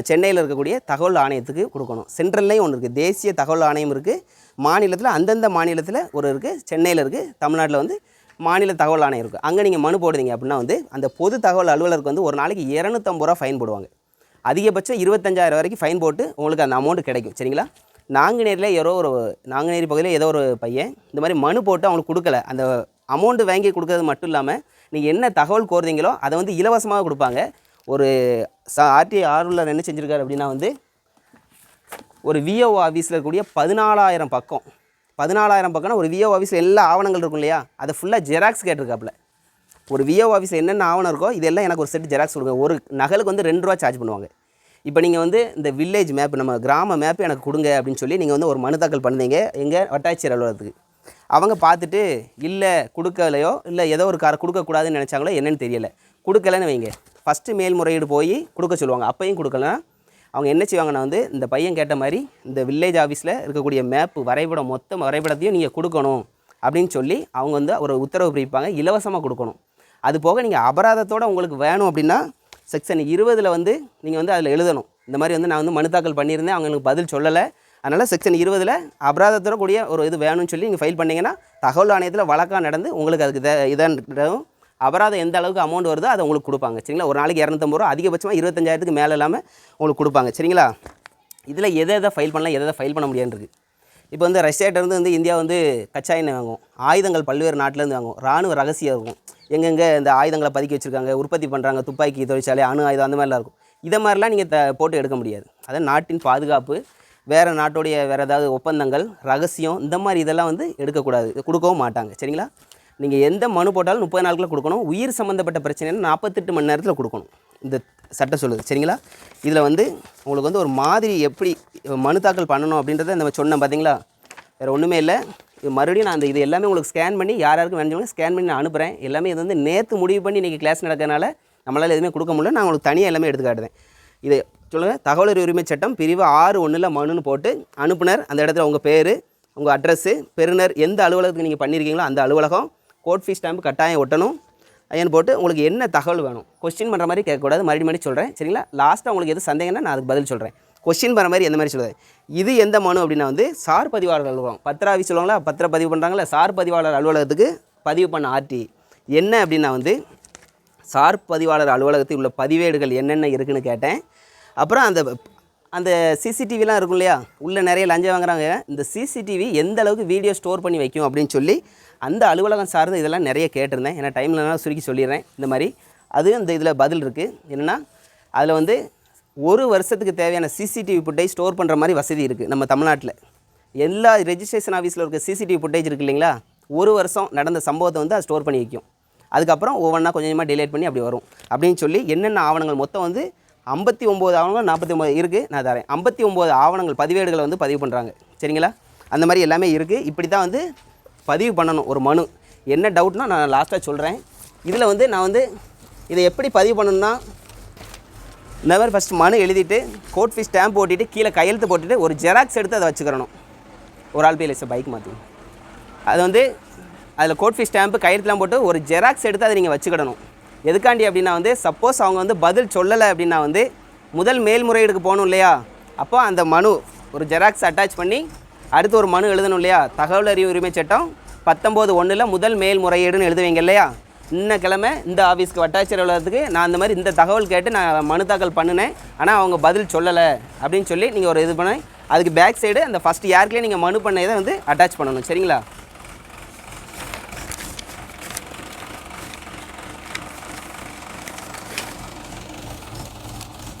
சென்னையில் இருக்கக்கூடிய தகவல் ஆணையத்துக்கு கொடுக்கணும். சென்ட்ரல்லையும் ஒன்று இருக்குது, தேசிய தகவல் ஆணையம் இருக்குது. மாநிலத்தில் அந்தந்த மாநிலத்தில் ஒரு இருக்குது, சென்னையில் இருக்குது, தமிழ்நாட்டில் வந்து மாநில தகவல் ஆணையம் இருக்குது. அங்கே நீங்கள் மனு போடுறீங்க அப்படின்னா வந்து அந்த பொது தகவல் அலுவலருக்கு வந்து ஒரு நாளைக்கு 250 ரூபா ஃபைன் போடுவாங்க. அதிகபட்சம் 25,000 வரைக்கும் ஃபைன் போட்டு உங்களுக்கு அந்த அமௌண்ட்டு கிடைக்கும். சரிங்களா. நாங்குநேரியில் நாங்குநேரி பகுதியில் ஏதோ ஒரு பையன் இந்த மாதிரி மனு போட்டு அவங்களுக்கு கொடுக்கல. அந்த அமௌண்ட்டு வாங்கி கொடுக்கறது மட்டும் இல்லாமல் நீங்கள் என்ன தகவல் கோருதீங்களோ அதை வந்து இலவசமாக கொடுப்பாங்க. ஒரு ஆர்டிஐ ஆர்வலர் என்ன செஞ்சுருக்காரு அப்படின்னா வந்து ஒரு விஓ ஆஃபீஸில் இருக்கக்கூடிய 14,000 பக்கம் 14,000 பக்கம்னா ஒரு விஓ ஆஃபீஸில் எல்லா ஆவணங்கள் இருக்கும் இல்லையா, அதை ஃபுல்லாக ஜெராக்ஸ் கேட்டிருக்காப்புல. ஒரு விஓ ஆஃபீஸில் என்னென்ன ஆவணம் இருக்கோ இதெல்லாம் எனக்கு ஒரு செட் ஜெராக்ஸ் கொடுங்க. ஒரு நகலுக்கு வந்து 2 ரூபா சார்ஜ் பண்ணுவாங்க. இப்போ நீங்கள் வந்து இந்த வில்லேஜ் மேப், நம்ம கிராம மேப் எனக்கு கொடுங்க அப்படின்னு சொல்லி நீங்கள் வந்து ஒரு மனு தாக்கல் பண்ணுவீங்க எங்கள் வட்டாட்சியர் அலுவலகத்துக்கு. அவங்க பார்த்துட்டு இல்லை கொடுக்கலையோ இல்லை ஏதோ ஒரு கொடுக்கக்கூடாதுன்னு நினச்சாங்களோ என்னென்னு தெரியலை, கொடுக்கலன்னு வைங்க, ஃபஸ்ட்டு மேல்முறையீடு போய் கொடுக்க சொல்லுவாங்க. அப்பையும் கொடுக்கலன்னா அவங்க என்ன செய்வாங்கன்னா வந்து இந்த பையன் கேட்ட மாதிரி இந்த வில்லேஜ் ஆஃபீஸில் இருக்கக்கூடிய மேப்பு வரைபடம் மொத்த வரைபடத்தையும் நீங்கள் கொடுக்கணும் அப்படின்னு சொல்லி அவங்க வந்து ஒரு உத்தரவு பிரிப்பாங்க, இலவசமாக கொடுக்கணும். அது போக நீங்கள் அபராதத்தோடு உங்களுக்கு வேணும் அப்படின்னா செக்ஷன் 20ல் வந்து நீங்கள் வந்து அதில் எழுதணும். இந்த மாதிரி வந்து நான் வந்து மனு தாக்கல் பண்ணியிருந்தேன், அவங்க எனக்கு பதில் சொல்லலை, அதனால் செக்ஷன் 20ல் அபராதத்தோட கூடிய ஒரு இது வேணும்னு சொல்லி நீங்கள் ஃபைல் பண்ணிங்கன்னா தகவல் ஆணையத்தில் வழக்காக நடந்து உங்களுக்கு அதுக்கு இதான் அபராதம் எந்த அளவுக்கு அமௌண்ட் வருதோ அதை உங்களுக்கு கொடுப்பாங்க. சரிங்களா. ஒரு நாளைக்கு 250 ரூபா, அதிகபட்சமாக 25,000க்கு மேலே இல்லாமல் உங்களுக்கு கொடுப்பாங்க. சரிங்களா. இதில் எதை ஃபைல் பண்ணலாம், எதை ஃபைல் பண்ண முடியாதுன்னு. இப்போ வந்து ரஷ்யாட்டேருந்து வந்து இந்தியா வந்து கச்சா எண்ணெய் வாங்கும், ஆயுதங்கள் பல்வேறு நாட்டிலேருந்து வாங்கும், இராணுவ ரகசியம் இருக்கும், எங்கெங்கே இந்த ஆயுதங்களை பதுக்கி வச்சுருக்காங்க, உற்பத்தி பண்ணுறாங்க, துப்பாக்கி தொழிற்சாலை, அணு ஆயுதம், அந்த மாதிரிலாம் இருக்கும். இதை மாதிரிலாம் நீங்கள் போட்டு எடுக்க முடியாது. அதான் நாட்டின் பாதுகாப்பு, வேறு நாட்டுடைய வேறு ஏதாவது ஒப்பந்தங்கள், ரகசியம், இந்த மாதிரி இதெல்லாம் வந்து எடுக்கக்கூடாது, கொடுக்கவும் மாட்டாங்க. சரிங்களா. நீங்கள் எந்த மனு போட்டாலும் 30 நாட்களில் கொடுக்கணும். உயிர் சம்மந்தப்பட்ட பிரச்சனைன்னு 48 மணி நேரத்தில் கொடுக்கணும், இந்த சட்டம் சொல்லுது. சரிங்களா. இதில் வந்து உங்களுக்கு வந்து ஒரு மாதிரி எப்படி மனு தாக்கல் பண்ணணும் அப்படின்றத நம்ம சொன்னேன் பார்த்தீங்களா. வேறு ஒன்றுமே இல்லை. மறுபடியும் நான் இது எல்லாமே உங்களுக்கு ஸ்கேன் பண்ணி யாருக்கும் வேணும்னு ஸ்கேன் பண்ணி நான் அனுப்புகிறேன். எல்லாமே இது வந்து நேற்று முடிவு பண்ணி இன்றைக்கி கிளாஸ் நடக்கிறதுனால நம்மளால் எதுவுமே கொடுக்க முடியல. நான் உங்களுக்கு தனியாக எல்லாமே எடுத்து காட்டுறேன். இது சொல்லுங்கள், தகவல் அறியும் உரிமை சட்டம் பிரிவு 6(1) மனுன்னு போட்டு அனுப்புனர், அந்த இடத்துல உங்கள் பேர், உங்கள் அட்ரஸ்ஸு, பெறுநர் எந்த அலுவலகத்துக்கு நீங்கள் பண்ணியிருக்கீங்களோ அந்த அலுவலகம், கோட் ஃபீஸ் ஸ்டாம்பு கட்டாயம் ஒட்டணும். ஏன்னு போட்டு உங்களுக்கு என்ன தகவல் வேணும், கொஸ்டின் பண்ணுற மாதிரி கேட்கக்கூடாது. மறுபடியும் சொல்கிறேன் சரிங்களா. லாஸ்ட்டாக உங்களுக்கு எது சந்தேகம்னா நான் அதுக்கு பதில் சொல்கிறேன். கொஸ்டின் பண்ணுற மாதிரி எந்த மாதிரி சொல்லுது. இது எந்த மனு அப்படின்னா வந்து சார் பதிவாளர் அலுவலகம், பத்திர ஆஃபீஸ் சொல்லுவாங்களா, பத்திர பதிவு பண்ணுறாங்களா, சார் பதிவாளர் அலுவலகத்துக்கு பதிவு பண்ண ஆர்டி என்ன அப்படின்னா வந்து சார் பதிவாளர் அலுவலகத்தில் உள்ள பதிவேடுகள் என்னென்ன இருக்குதுன்னு கேட்டேன். அப்புறம் அந்த அந்த சிசிடிவிலாம் இருக்கும் இல்லையா, உள்ளே நிறைய லஞ்சம் வாங்குறாங்க, இந்த சிசிடிவி எந்த அளவுக்கு வீடியோ ஸ்டோர் பண்ணி வைக்கும் அப்படின்னு சொல்லி அந்த அலுவலகம் சார்ந்து இதெல்லாம் நிறைய கேட்டிருந்தேன். ஏன்னா டைம்லனாலும் சுருக்கி சொல்லிடுறேன். இந்த மாதிரி அது இந்த இதில் பதில் இருக்குது. என்னென்னா அதில் வந்து 1 வருஷத்துக்கு தேவையான சிசிடிவி ஃபுட்டேஜ் ஸ்டோர் பண்ணுற மாதிரி வசதி இருக்குது நம்ம தமிழ்நாட்டில். எல்லா ரெஜிஸ்ட்ரேஷன் ஆஃபீஸில் இருக்க சிசிடிவி ஃபுட்டேஜ் இருக்குது இல்லைங்களா, 1 வருஷம் நடந்த சம்பவத்தை வந்து அது ஸ்டோர் பண்ணி வைக்கும். அதுக்கப்புறம் ஒவ்வொன்றா கொஞ்சம் கொஞ்சமாக டிலேட் பண்ணி அப்படி வரும் அப்படின்னு சொல்லி என்னென்ன ஆவணங்கள் மொத்தம் வந்து 59 ஆவணங்கள் 49 இருக்குது. நான் தரேன் 59 ஆவணங்கள் பதிவேடுகளை வந்து பதிவு பண்ணுறாங்க சரிங்களா. அந்த மாதிரி எல்லாமே இருக்குது. இப்படி தான் வந்து பதிவு பண்ணணும் ஒரு மனு. என்ன டவுட்னா நான் லாஸ்ட்டாக சொல்கிறேன். இதில் வந்து நான் வந்து இதை எப்படி பதிவு பண்ணணுன்னா, இந்த மாதிரி ஃபஸ்ட்டு மனு எழுதிட்டு கோட் ஃபீஸ் ஸ்டாம்ப் ஓட்டிட்டு கீழே கையெழுத்து போட்டுட்டு ஒரு ஜெராக்ஸ் எடுத்து அதை வச்சுக்கிறணும். ஒரு ஆள் பேர் பைக் மாற்றி அது வந்து அதில் கோட் ஃபீஸ் ஸ்டாம்ப்பு கையெழுத்துலாம் போட்டு ஒரு ஜெராக்ஸ் எடுத்து அதை நீங்கள் வச்சுக்கிடணும். எதுக்காண்டி அப்படின்னா வந்து சப்போஸ் அவங்க வந்து பதில் சொல்லலை அப்படின்னா வந்து முதல் மேல்முறையீடுக்கு போகணும் இல்லையா, அப்போ அந்த மனு ஒரு ஜெராக்ஸ் அட்டாச் பண்ணி அடுத்து ஒரு மனு எழுதணும் இல்லையா. தகவல் அறியும் உரிமை சட்டம் 19(1) முதல் மேல்முறையீடுன்னு எழுதுவீங்க இல்லையா. இன்ன கிழமை இந்த ஆஃபீஸ்க்கு வட்டாட்சியர் அலுவலகத்துக்கு நான் இந்த மாதிரி இந்த தகவல் கேட்டு நான் மனு தாக்கல் பண்ணினேன், ஆனால் அவங்க பதில் சொல்லலை அப்படின்னு சொல்லி நீங்கள் ஒரு இது பண்ணி அதுக்கு பேக் சைடு அந்த ஃபஸ்ட்டு யாருக்குலேயே நீங்கள் மனு பண்ண இதை வந்து அட்டாச் பண்ணணும் சரிங்களா.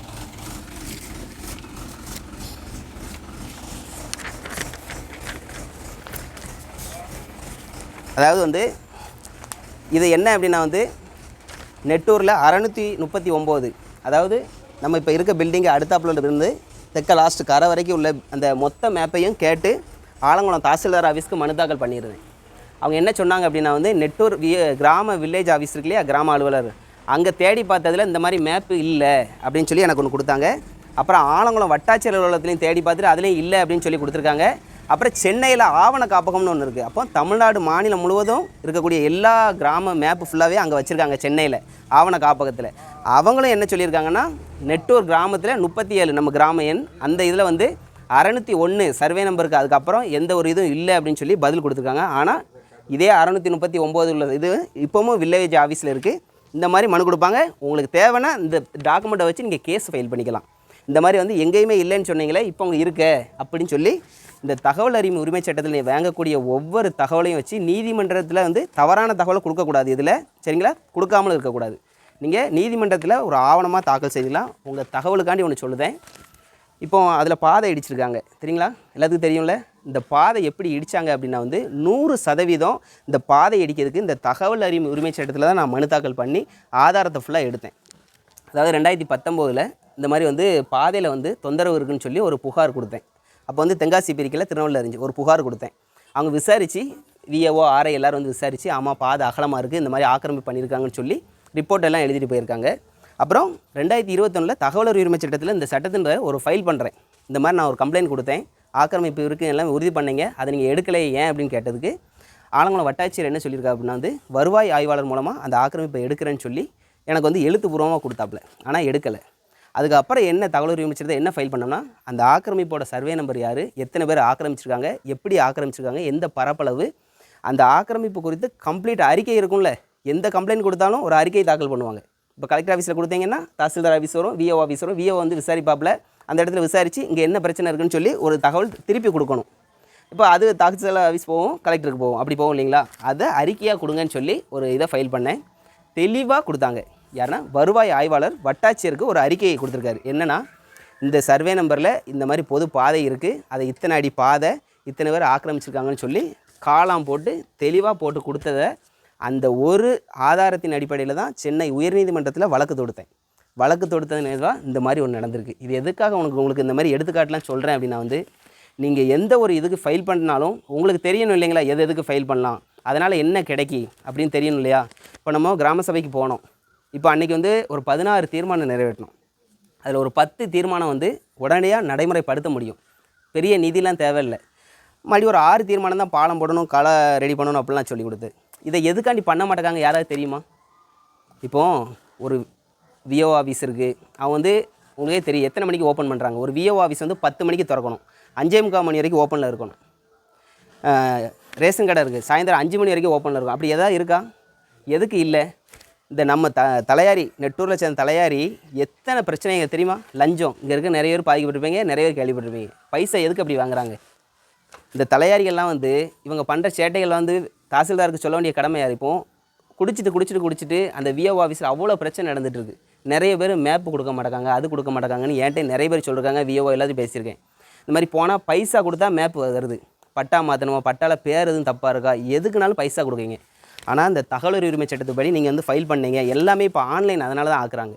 அதாவது வந்து இது என்ன அப்படின்னா வந்து நெட்டூரில் 639, அதாவது நம்ம இப்போ இருக்க பில்டிங்கு அடுத்தாப்புல இருந்து தெற்க லாஸ்ட் கரை வரைக்கும் உள்ள அந்த மொத்த மேப்பையும் கேட்டு ஆலங்குளம் தாசில்தார் ஆஃபீஸ்க்கு மனு தாக்கல் பண்ணியிருந்தேன். அவங்க என்ன சொன்னாங்க அப்படின்னா வந்து நெட்டூர் கிராம வில்லேஜ் ஆஃபீஸ் இருக்கு இல்லையா, கிராம அலுவலர், அங்கே தேடி பார்த்ததில் இந்த மாதிரி மேப்பு இல்லை அப்படின்னு சொல்லி எனக்கு ஒன்று கொடுத்தாங்க. அப்புறம் ஆலங்குளம் வட்டாட்சியர் அலுவலகத்துலையும் தேடி பார்த்துட்டு அதுலேயும் இல்லை அப்படின்னு சொல்லி கொடுத்துருக்காங்க. அப்புறம் சென்னையில் ஆவண காப்பகம்னு ஒன்று இருக்குது. அப்போ தமிழ்நாடு மாநிலம் முழுவதும் இருக்கக்கூடிய எல்லா கிராம மேப்பு ஃபுல்லாகவே அங்கே வச்சுருக்காங்க சென்னையில் ஆவண காப்பகத்தில். அவங்களும் என்ன சொல்லியிருக்காங்கன்னா நெட்டூர் கிராமத்தில் 37 நம்ம கிராம எண், அந்த இதில் வந்து 601 சர்வே நம்பருக்கு அதுக்கப்புறம் எந்த ஒரு இதுவும் இல்லை அப்படின்னு சொல்லி பதில் கொடுத்துருக்காங்க. ஆனால் இதே 639 உள்ள இது இப்போவும் வில்லேஜ் ஆஃபீஸில் இருக்குது. இந்த மாதிரி மனு கொடுப்பாங்க. உங்களுக்கு தேவைன்னா இந்த டாக்குமெண்ட்டை வச்சு நீங்கள் கேஸ் ஃபைல் பண்ணிக்கலாம். இந்த மாதிரி வந்து எங்கேயுமே இல்லைன்னு சொன்னீங்களே, இப்போ அவங்க இருக்க அப்படின்னு சொல்லி இந்த தகவல் அறியும் உரிமை சட்டத்தில் நீங்கள் வாங்கக்கூடிய ஒவ்வொரு தகவலையும் வச்சு நீதிமன்றத்தில் வந்து தவறான தகவலை கொடுக்கக்கூடாது. இதில் சரிங்களா, கொடுக்காமலும் இருக்கக்கூடாது. நீங்கள் நீதிமன்றத்தில் ஒரு ஆவணமாக தாக்கல் செய்யலாம். உங்கள் தகவலுக்காண்டி ஒன்று சொல்லுதேன். இப்போ அதில் பாதை இடிச்சிருக்காங்க தெரியுங்களா, எல்லாத்துக்கும் தெரியும்ல. இந்த பாதை எப்படி இடித்தாங்க அப்படின்னா வந்து 100% இந்த பாதை இடிக்கிறதுக்கு இந்த தகவல் அறியும் உரிமை சட்டத்தில் தான் நான் மனு தாக்கல் பண்ணி ஆதாரத்தை ஃபுல்லாக எடுத்தேன். அதாவது 2019 இந்த மாதிரி வந்து பாதையில் வந்து தொந்தரவு இருக்குன்னு சொல்லி ஒரு புகார் கொடுத்தேன். அப்போ வந்து தென்காசி பிரிக்கல திருநெல்வேலியில் இருந்துச்சு. ஒரு புகார் கொடுத்தேன். அவங்க விசாரித்து விஏஓ ஆர்ஐ எல்லோரும் வந்து விசாரித்து ஆமாம் பாதை அகலமாக இருக்குது, இந்த மாதிரி ஆக்கிரமிப்பு பண்ணியிருக்காங்கன்னு சொல்லி ரிப்போர்ட் எல்லாம் எழுதிட்டு போயிருக்காங்க. அப்புறம் 2021 தகவல் அறியும் உரிமை சட்டத்தில் இந்த சட்டத்தின் ஒரு ஃபைல் பண்ணுறேன். இந்த மாதிரி நான் ஒரு கம்ப்ளைண்ட் கொடுத்தேன், ஆக்கிரமிப்பு இருக்குது எல்லாம் உறுதி பண்ணீங்க, அதை நீங்கள் எடுக்கலை ஏன் அப்படின்னு கேட்டதுக்கு ஆலங்குளம் வட்டாட்சியர் என்ன சொல்லியிருக்கா அப்படின்னா வந்து வருவாய் ஆய்வாளர் மூலமாக அந்த ஆக்கிரமிப்பை எடுக்கிறேன்னு சொல்லி எனக்கு வந்து எழுத்துப்பூர்வமாக கொடுத்தாப்புல, ஆனால் எடுக்கலை. அதுக்கப்புறம் என்ன தகவல் உரிமை சட்டத்தை என்ன ஃபைல் பண்ணோம்னா அந்த ஆக்கிரமிப்போட சர்வே நம்பர் யார், எத்தனை பேர் ஆக்கிரமிச்சிருக்காங்க, எப்படி ஆக்கிரமிச்சிருக்காங்க, எந்த பரப்பளவு, அந்த ஆக்கிரமிப்பு குறித்து கம்ப்ளீட் அறிக்கை இருக்கும்ல. எந்த கம்ப்ளைண்ட் கொடுத்தாலும் ஒரு அறிக்கை தாக்கல் பண்ணுவாங்க. இப்போ கலெக்டர் ஆஃபீஸில் கொடுத்தீங்கன்னா தாசில்தார் ஆஃபீஸ் வரும், விஓ ஆஃபீஸ் வரும். விஓ வந்து விசாரிப்பாப்பில் அந்த இடத்துல விசாரித்து இங்கே என்ன பிரச்சனை இருக்குன்னு சொல்லி ஒரு தகவல் திருப்பி கொடுக்கணும். இப்போ அது தாசில்தார் ஆஃபீஸ் போகும், கலெக்டருக்கு போகும், அப்படி போகும் இல்லைங்களா. அதை அறிக்கையாக கொடுங்கன்னு சொல்லி ஒரு இதை ஃபைல் பண்ணேன். தெளிவாக கொடுத்தாங்க. யாருன்னா வருவாய் ஆய்வாளர் வட்டாட்சியருக்கு ஒரு அறிக்கையை கொடுத்துருக்காரு. என்னென்னா இந்த சர்வே நம்பரில் இந்த மாதிரி பொது பாதை இருக்குது, அதை இத்தனை அடி பாதை, இத்தனை பேர் ஆக்கிரமிச்சிருக்காங்கன்னு சொல்லி காலம் போட்டு தெளிவாக போட்டு கொடுத்ததை அந்த ஒரு ஆதாரத்தின் அடிப்படையில் தான் சென்னை உயர்நீதிமன்றத்தில் வழக்கு தொடுத்தேன். வழக்கு தொடுத்ததுனால தான் இந்த மாதிரி ஒன்று நடந்திருக்கு. இது எதுக்காக உங்களுக்கு இந்த மாதிரி எடுத்துக்காட்டலாம் சொல்கிறேன் அப்படின்னா வந்து நீங்கள் எந்த ஒரு இதுக்கு ஃபைல் பண்ணாலும் உங்களுக்கு தெரியணும் இல்லைங்களா, எதுக்கு ஃபைல் பண்ணலாம், அதனால் என்ன கிடைக்கி அப்படின்னு தெரியணும் இல்லையா. இப்போ நம்ம கிராம சபைக்கு போனோம், இப்போ அன்றைக்கி வந்து ஒரு 16 தீர்மானம் நிறைவேற்றணும். அதில் ஒரு 10 தீர்மானம் வந்து உடனடியாக நடைமுறைப்படுத்த முடியும். பெரிய நிதிலாம் தேவையில்லை. மறுபடியும் ஒரு 6 தீர்மானம் தான் பாலம் போடணும், களை ரெடி பண்ணணும் அப்படிலாம் சொல்லி கொடுத்து. இதை எதுக்காண்டி பண்ண மாட்டேங்காங்க யாராவது தெரியுமா? இப்போது ஒரு விஓ ஆஃபீஸ் இருக்குது. அவன் வந்து உங்களுக்கே தெரியும் எத்தனை மணிக்கு ஓப்பன் பண்ணுறாங்க. ஒரு விஓ ஆஃபீஸ் வந்து 10 மணிக்கு திறக்கணும், 5:45 மணி வரைக்கும் ஓப்பனில் இருக்கணும். ரேஷன் கடை இருக்குது, சாயந்தரம் 5 மணி வரைக்கும் ஓப்பனில் இருக்கும். அப்படி எதாவது இருக்கா? எதுக்கு இல்லை? இந்த நம்ம தலையாரி நெட்டூரில் சேர்ந்த தலையாரி எத்தனை பிரச்சனைங்க தெரியுமா? லஞ்சம். இங்கே இருக்க நிறைய பேர் பாதிக்கப்பட்டிருப்பீங்க, நிறைய பேர் கேள்விப்பட்டிருப்பீங்க. பைசா எதுக்கு அப்படி வாங்குறாங்க? இந்த தலையாரிகள்லாம் வந்து இவங்க பண்ணுற சேட்டைகள் வந்து தாசில்தாருக்கு சொல்ல வேண்டிய கடமை யார்? இப்போ குடிச்சிட்டு அந்த விஓ ஆஃபீஸில் அவ்வளோ பிரச்சனை நடந்துகிட்ருக்கு. நிறைய பேர் மேப்பு கொடுக்க மாட்டாங்க, அது கொடுக்க மாட்டாங்கன்னு என்கிட்ட நிறைய பேர் சொல்லியிருக்காங்க. விஓ எல்லாத்தையும் பேசியிருக்கேன். இந்த மாதிரி போனால் பைசா கொடுத்தா மேப்பு வருது. பட்டா மாற்றணுமா, பட்டாவில் பேர் எதுவும் தப்பாக இருக்கா, எதுக்குனாலும் பைசா கொடுக்குங்க. ஆனால் இந்த தகவல் உரிமை சட்டத்துப்படி நீங்கள் வந்து ஃபைல் பண்ணீங்க எல்லாமே இப்போ ஆன்லைன். அதனால தான் ஆக்குறாங்க.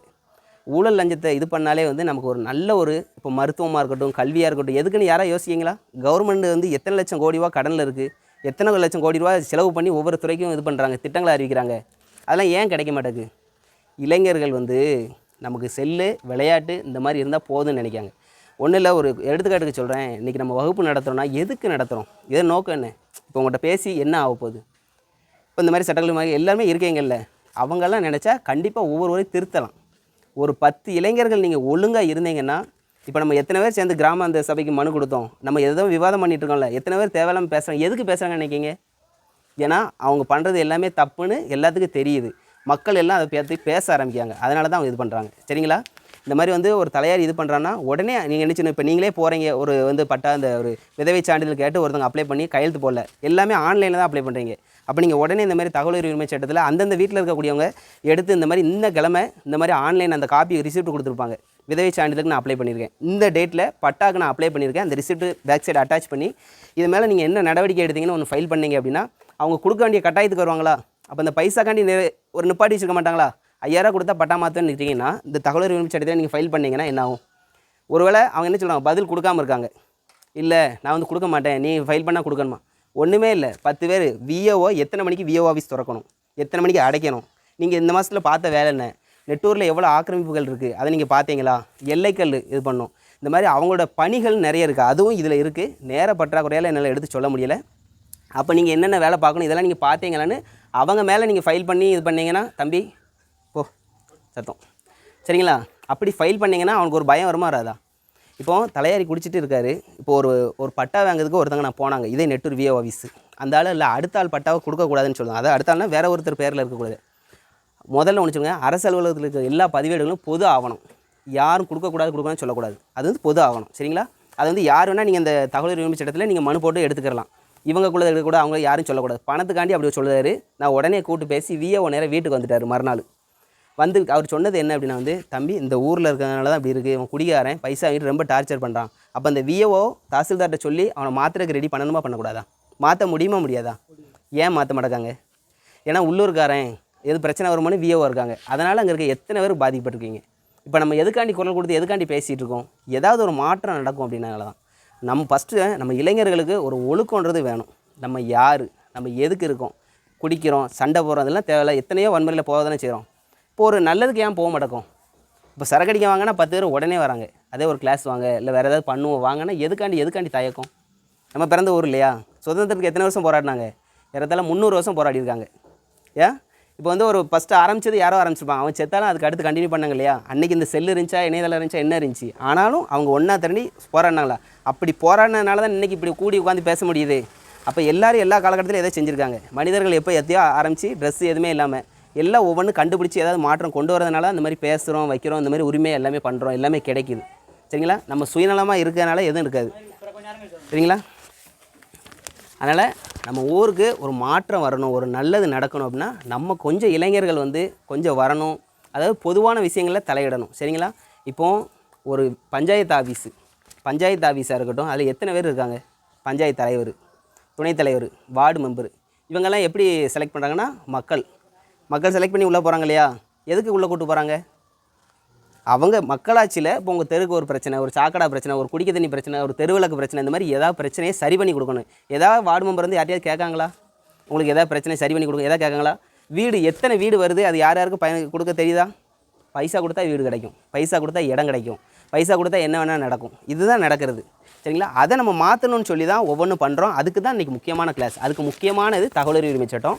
ஊழல் லஞ்சத்தை இது பண்ணாலே வந்து நமக்கு ஒரு நல்ல ஒரு இப்போ மருத்துவமாக இருக்கட்டும், கல்வியாக இருக்கட்டும், எதுக்குன்னு யாராவது யோசிக்கிங்களா? கவர்மெண்ட் வந்து எத்தனை லட்சம் கோடி ரூபா கடனில் இருக்குது, எத்தனை லட்சம் கோடி ரூபா செலவு பண்ணி ஒவ்வொரு துறைக்கும் இது பண்ணுறாங்க, திட்டங்களை அறிவிக்கிறாங்க. அதெல்லாம் ஏன் கிடைக்க மாட்டேங்குது? இளைஞர்கள் வந்து நமக்கு செல்லு, விளையாட்டு இந்த மாதிரி இருந்தால் போதும்னு நினைக்காங்க. ஒன்றும் இல்லை, ஒரு எடுத்துக்காட்டுக்கு சொல்கிறேன். இன்றைக்கி நம்ம வகுப்பு நடத்துகிறோன்னா எதுக்கு நடத்துகிறோம்? இதை நோக்கம் என்ன? இப்போ உங்கள்கிட்ட பேசி என்ன ஆக போகுது? இப்போ இந்த மாதிரி சட்டங்கள் மாதிரி எல்லாருமே இருக்கீங்கல்ல, அவங்கெல்லாம் நினச்சா கண்டிப்பாக ஒவ்வொருவரையும் திருத்தலாம். ஒரு 10 இளைஞர்கள் நீங்கள் ஒழுங்காக இருந்தீங்கன்னா, இப்போ நம்ம எத்தனை பேர் சேர்ந்து கிராம அந்த சபைக்கு மனு கொடுத்தோம், நம்ம எதோ விவாதம் பண்ணிகிட்டு இருக்கோம்ல, எத்தனை பேர் தேவையில்லாமல் பேசுகிறாங்க. எதுக்கு பேசுகிறாங்கன்னு நினைக்கிங்க? ஏன்னா அவங்க பண்ணுறது எல்லாமே தப்புன்னு எல்லாத்துக்கும் தெரியுது. மக்கள் எல்லாம் அதை பற்றி பேச ஆரம்பிக்காங்க. அதனால தான் அவங்க இது பண்ணுறாங்க. சரிங்களா? இந்த மாதிரி வந்து ஒரு தலையார் இது பண்ணுறான்னா உடனே நீங்கள் நினச்சிடணும். இப்போ நீங்களே போகிறீங்க, ஒரு வந்து பட்டா அந்த ஒரு விதவை சான்றிதழ் கேட்டு ஒருத்தவங்க அப்ளை பண்ணி கையெழுத்து போடல, எல்லாமே ஆன்லைனில் தான் அப்ளை பண்ணுறீங்க. அப்போ நீங்கள் உடனே இந்த மாதிரி தகவல் உரிமை சட்டத்தில் அந்தந்த வீட்டில் இருக்கக்கூடியவங்க எடுத்து இந்த மாதிரி இந்த கிழமை இந்த மாதிரி ஆன்லைன் அந்த காப்பி ரிசிப்ட் கொடுத்துருப்பாங்க. விதவை சான்றிதழுக்கு நான் அப்ளை பண்ணியிருக்கேன், இந்த டேட்டில் பட்டாக்கு நான் அப்ளை பண்ணியிருக்கேன், அந்த ரிசிப்ட் பேக் சைடு அட்டாச் பண்ணி இது மேலே நீங்கள் என்ன நடவடிக்கை எடுத்தீங்கன்னு ஒன்று ஃபைல் பண்ணீங்க அப்படின்னா அவங்க கொடுக்க வேண்டிய கட்டாயத்துக்கு வருவாங்களா? அப்போ இந்த பைசாக்காண்டி ஒரு நிப்பாட்டி வச்சுருக்க மாட்டாங்களா? 5000 கொடுத்தா பட்டா மாற்றன்னு நிற்கிறீங்கன்னா இந்த தகவல் உரிமை சட்டத்தில் நீங்கள் ஃபைல் பண்ணிங்கன்னா என்ன ஆகும்? ஒருவேளை அவங்க என்ன சொல்லுவாங்க, பதில் கொடுக்காமல் இருக்காங்க, இல்லை நான் வந்து கொடுக்க மாட்டேன், நீ ஃபைல் பண்ணால் கொடுக்கணுமா? ஒன்றுமே இல்லை. 10 பேர் விஓ எத்தனை மணிக்கு விஓ ஆஃபீஸ் திறக்கணும், எத்தனை மணிக்கு அடைக்கணும்? நீங்கள் இந்த மாதத்தில் பார்த்த வேலை என்ன? நெட்டூரில் எவ்வளோ ஆக்கிரமிப்புகள் இருக்குது, அதை நீங்கள் பார்த்தீங்களா? எல்லைக்கல் இது பண்ணணும். இந்த மாதிரி அவங்களோட பணிகள் நிறைய இருக்குது, அதுவும் இதில் இருக்குது. நேர பற்றாக்குறையால் என்னால் எடுத்து சொல்ல முடியலை. அப்போ நீங்கள் என்னென்ன வேலை பார்க்கணும் இதெல்லாம் நீங்கள் பார்த்தீங்களான்னு அவங்க மேலே நீங்கள் ஃபைல் பண்ணி இது பண்ணிங்கன்னா, தம்பி போ சத்தம், சரிங்களா? அப்படி ஃபைல் பண்ணிங்கன்னா அவனுக்கு ஒரு பயம் வருமா வராதா? இப்போது தலையாரி குடிச்சிட்டு இருக்காரு. இப்போ ஒரு பட்டா வாங்குறதுக்கு ஒருத்தங்க நான் போனாங்க, இதே நெட்டூர் விஓ ஆஃபீஸ். அந்த ஆள் இல்லை, அடுத்த ஆள் பட்டாவை கொடுக்கக்கூடாதுன்னு சொல்லுவாங்க. அதை அடுத்த ஆள்னா வேறு ஒருத்தர் பேரில் இருக்கக்கூடாது. முதல்ல ஒன்று சொல்லுங்கள், அரசு அலுவலகத்தில் இருக்கிற எல்லா பதிவேடுகளும் பொது ஆவணம். யாரும் கொடுக்கக்கூடாதுன்னு சொல்லக்கூடாது. அது வந்து பொது ஆவணம். சரிங்களா? அது வந்து யார் வேணால் நீங்கள் அந்த தகவல் உரிமை சட்டத்தில் நீங்கள் மனு போட்டு எடுத்துக்கலாம். இவங்கக்குள்ளே எடுக்கக்கூடாது, அவங்க யாரும் சொல்லக்கூடாது. பணத்துக்காண்டி அப்படி சொல்லுறாரு. நான் உடனே கூப்பிட்டு பேசி விஓ நேரம் வீட்டுக்கு வந்துட்டார். மறுநாள் வந்து அவர் சொன்னது என்ன அப்படின்னா வந்து, தம்பி இந்த ஊரில் இருக்கிறதுனால தான் அப்படி இருக்குது, இவன் குடிகாரன், பைசா வாங்கிட்டு ரொம்ப டார்ச்சர் பண்ணுறான். அப்போ அந்த விஓ தாசில்தார்கிட்ட சொல்லி அவனை மாற்றுறதுக்கு ரெடி பண்ணணுமா பண்ணக்கூடாதா? மாற்ற முடியுமா முடியாதா? ஏன் மாற்ற மாட்டேங்காங்க? ஏன்னா உள்ளூர்காரன் எது பிரச்சனை வருமானு விஓ இருக்காங்க. அதனால் அங்கே இருக்க எத்தனை பேர் பாதிக்கப்பட்டிருக்கீங்க. இப்போ நம்ம எதுக்காண்டி குரல் கொடுத்து எதுக்காண்டி பேசிகிட்டு இருக்கோம்? ஏதாவது ஒரு மாற்றம் நடக்கும் அப்படின்னால தான். நம்ம ஃபஸ்ட்டு நம்ம இளைஞர்களுக்கு ஒரு ஒழுக்கன்றது வேணும். நம்ம யார், நம்ம எதுக்கு இருக்கோம், குடிக்கிறோம், சண்டை போடுறோம், அதெல்லாம் தேவையில்ல. எத்தனையோ வன்முறையில் போக தானே செய்கிறோம். இப்போ ஒரு நல்லதுக்கு ஏன் போக மாட்டோம்? இப்போ சரக்கடிக்க வாங்கினா 10 பேர் உடனே வராங்க. அதே ஒரு கிளாஸ் வாங்க, இல்லை வேறு ஏதாவது பண்ணுவோம் வாங்கினா எதுக்காண்டி தயக்கம்? நம்ம பிறந்த ஊர் இல்லையா? சுதந்திரத்துக்கு எத்தனை வருஷம் போராடினாங்க? ஏறத்தாழ 300 வருஷம் போராடிருக்காங்க. ஏன் இப்போ வந்து ஒரு ஃபஸ்ட்டு ஆரம்பிச்சது யாரோ ஆரம்பிச்சிருப்பான், அவன் செத்தாலும் அதுக்கு அடுத்து கண்டினியூ பண்ணாங்க இல்லையா? அன்றைக்கி இந்த செல்லு இருந்துச்சா, இணையதளம் இருந்துச்சா, என்ன இருந்துச்சு? ஆனாலும் அவங்க ஒன்றா திரண்டி போராடினாங்களா? அப்படி போராடினதுனால தான் இன்றைக்கி இப்படி கூடி உட்காந்து பேச முடியுது. அப்போ எல்லோரும் எல்லா காலகட்டத்திலும் எதை செஞ்சுருக்காங்க? மனிதர்கள் எப்போ எத்தையோ ஆரம்பித்து ட்ரெஸ்ஸு எதுவுமே இல்லாமல் எல்லாம் ஒவ்வொன்றும் கண்டுபிடிச்சி ஏதாவது மாற்றம் கொண்டு வரதுனால இந்த மாதிரி பேசுகிறோம், வைக்கிறோம், இந்த மாதிரி உரிமை எல்லாமே பண்ணுறோம், எல்லாமே கிடைக்குது. சரிங்களா? நம்ம சுயநலமாக இருக்கிறதுனால எதுவும் இருக்காது. சரிங்களா? அதனால் நம்ம ஊருக்கு ஒரு மாற்றம் வரணும், ஒரு நல்லது நடக்கணும் அப்படின்னா நம்ம கொஞ்சம் இளைஞர்கள் வந்து கொஞ்சம் வரணும். அதாவது பொதுவான விஷயங்களில் தலையிடணும். சரிங்களா? இப்போது ஒரு பஞ்சாயத்து ஆஃபீஸாக இருக்கட்டும், அதில் எத்தனை பேர் இருக்காங்க? பஞ்சாயத்து தலைவர், துணைத் தலைவர், வார்டு மெம்பரு, இவங்கெல்லாம் எப்படி செலக்ட் பண்ணுறாங்கன்னா மக்கள் செலக்ட் பண்ணி உள்ளே போகிறாங்க இல்லையா? எதுக்கு உள்ளே கூப்பிட்டு போகிறாங்க? அவங்க மக்களாட்சியில் இப்போ உங்கள் தெருக்கு ஒரு பிரச்சனை, ஒரு சாக்கடா பிரச்சனை, ஒரு குடிக்க தண்ணி பிரச்சனை, ஒரு தெருவிளக்கு பிரச்சனை, இந்த மாதிரி ஏதாவது பிரச்சனையை சரி பண்ணி கொடுக்கணும். ஏதாவது வார்டு மெம்பர் வந்து யார்ட்டையாவது கேட்காங்களா? உங்களுக்கு ஏதாவது பிரச்சனை சரி பண்ணி கொடுங்க ஏதாவது கேட்காங்களா? வீடு எத்தனை வீடு வருது, அது யார் யாருக்கு கொடுக்க தெரியுதா? பைசா கொடுத்தா வீடு கிடைக்கும், பைசா கொடுத்தா இடம் கிடைக்கும், பைசா கொடுத்தா என்ன வேணால் நடக்கும். இதுதான் நடக்கிறது. சரிங்களா? அதை நம்ம மாற்றணும்னு சொல்லி தான் ஒவ்வொன்றும் பண்ணுறோம். அதுக்கு தான் இன்றைக்கி முக்கியமான கிளாஸ். அதுக்கு முக்கியமானது தகவல் அறியும் உரிமை சட்டம்.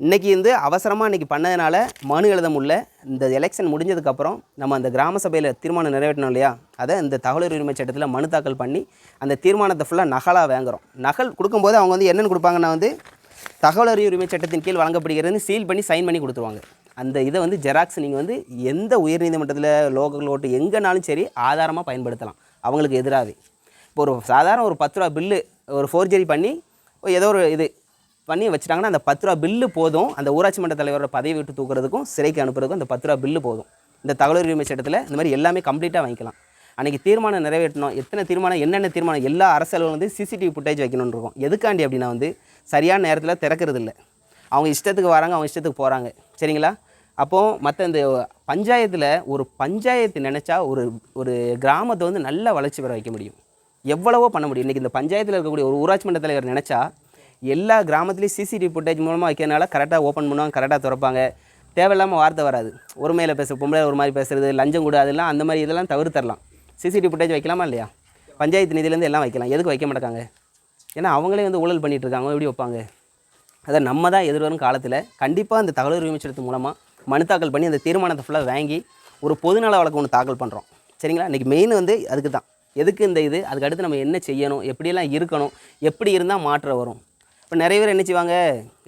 இன்றைக்கி அவசரமாக இன்றைக்கி பண்ணதுனால மனு எழுத முடியல. இந்த எலெக்ஷன் முடிஞ்சதுக்கப்புறம் நம்ம அந்த கிராம சபையில் தீர்மானம் நிறைவேற்றணும் இல்லையா, அதை இந்த தகவல் உரிமை சட்டத்தில் மனு தாக்கல் பண்ணி அந்த தீர்மானத்தை ஃபுல்லாக நகலாக வாங்குகிறோம். நகல் கொடுக்கும்போது அவங்க என்னென்னு கொடுப்பாங்கன்னா தகவல் அறியும் உரிமை சட்டத்தின் கீழ் வழங்கப்படுகிறது சீல் பண்ணி சைன் பண்ணி கொடுத்துருவாங்க. அந்த இதை ஜெராக்ஸ் நீங்கள் எந்த உயர்நீதிமன்றத்தில் லோக்கல் கோர்ட்டு எங்கேனாலும் சரி ஆதாரமாக பயன்படுத்தலாம் அவங்களுக்கு எதிராகவே. இப்போ ஒரு சாதாரண ஒரு 10 ரூபா பில்லு ஒரு ஃபோர்ஜரி பண்ணி ஏதோ ஒரு இது பண்ணி வச்சுட்டாங்கன்னா அந்த 10 ரூபா பில்லு போதும். அந்த ஊராட்சி மன்ற தலைவரோட பதவி விட்டு தூக்குறதுக்கும் சிறைக்கு அனுப்புறதுக்கும் அந்த 10 ரூபா பில்லு போதும். இந்த தகவல் உரிமை சட்டத்தில் இந்த மாதிரி எல்லாமே கம்ப்ளீட்டாக வாங்கிக்கலாம். அன்றைக்கி தீர்மானம் நிறைவேற்றணும். எத்தனை தீர்மானம், என்னென்ன தீர்மானம், எல்லா அரசியலும் சிசிடிவி ஃபுட்டேஜ் வைக்கணும்னு இருக்கும். எதுக்காண்டி அப்படின்னா சரியான நேரத்தில் திறக்கிறது இல்லை. அவங்க இஷ்டத்துக்கு வராங்க, அவங்க இஷ்டத்துக்கு போகிறாங்க. சரிங்களா? அப்போது மற்ற இந்த பஞ்சாயத்தில் ஒரு பஞ்சாயத்து நினச்சா ஒரு கிராமத்தை நல்ல வளர்ச்சி பெற வைக்க முடியும். எவ்வளவோ பண்ண முடியும். இன்றைக்கி இந்த பஞ்சாயத்தில் இருக்கக்கூடிய ஒரு ஊராட்சி மன்ற தலைவர் நினச்சா எல்லா கிராமத்துலேயும் சிசிடிவி ஃபுட்டேஜ் மூலமாக வைக்கிறதுனால கரெக்டாக ஓப்பன் பண்ணுவாங்க, கரெக்டாக திறப்பாங்க. தேவையில்லாமல் வார்த்தை வராது. ஒரு மேலே பேசுகிற பொம்பளை ஒரு மாதிரி பேசுகிறது, லஞ்சம் கூட, அதெல்லாம் அந்த மாதிரி இதெல்லாம் தவிர்த்தரலாம். சிசிடிவி ஃபுட்டேஜ் வைக்கலாமா இல்லையா? பஞ்சாயத்து நிதியிலேருந்து எல்லாம் வைக்கலாம். எதுக்கு வைக்க மாட்டாங்க? ஏன்னா அவங்களே ஊழல் பண்ணிகிட்டு இருக்காங்க. எப்படி வைப்பாங்க? அதை நம்ம தான் எதிர்வரும் காலத்தில் கண்டிப்பாக அந்த தகவல் உரிமை சட்டத்து மூலமாக மனு தாக்கல் பண்ணி அந்த தீர்மானத்தை ஃபுல்லாக வாங்கி ஒரு பொதுநல வழக்கு ஒன்று தாக்கல் பண்ணுறோம். சரிங்களா? இன்றைக்கி மெயின் அதுக்கு தான். எதுக்கு இந்த இது, அதுக்கு அடுத்து நம்ம என்ன செய்யணும், எப்படியெல்லாம் இருக்கணும், எப்படி இருந்தால் மாற்றம் வரும். இப்போ நிறைய பேர் என்ன செய்வாங்க,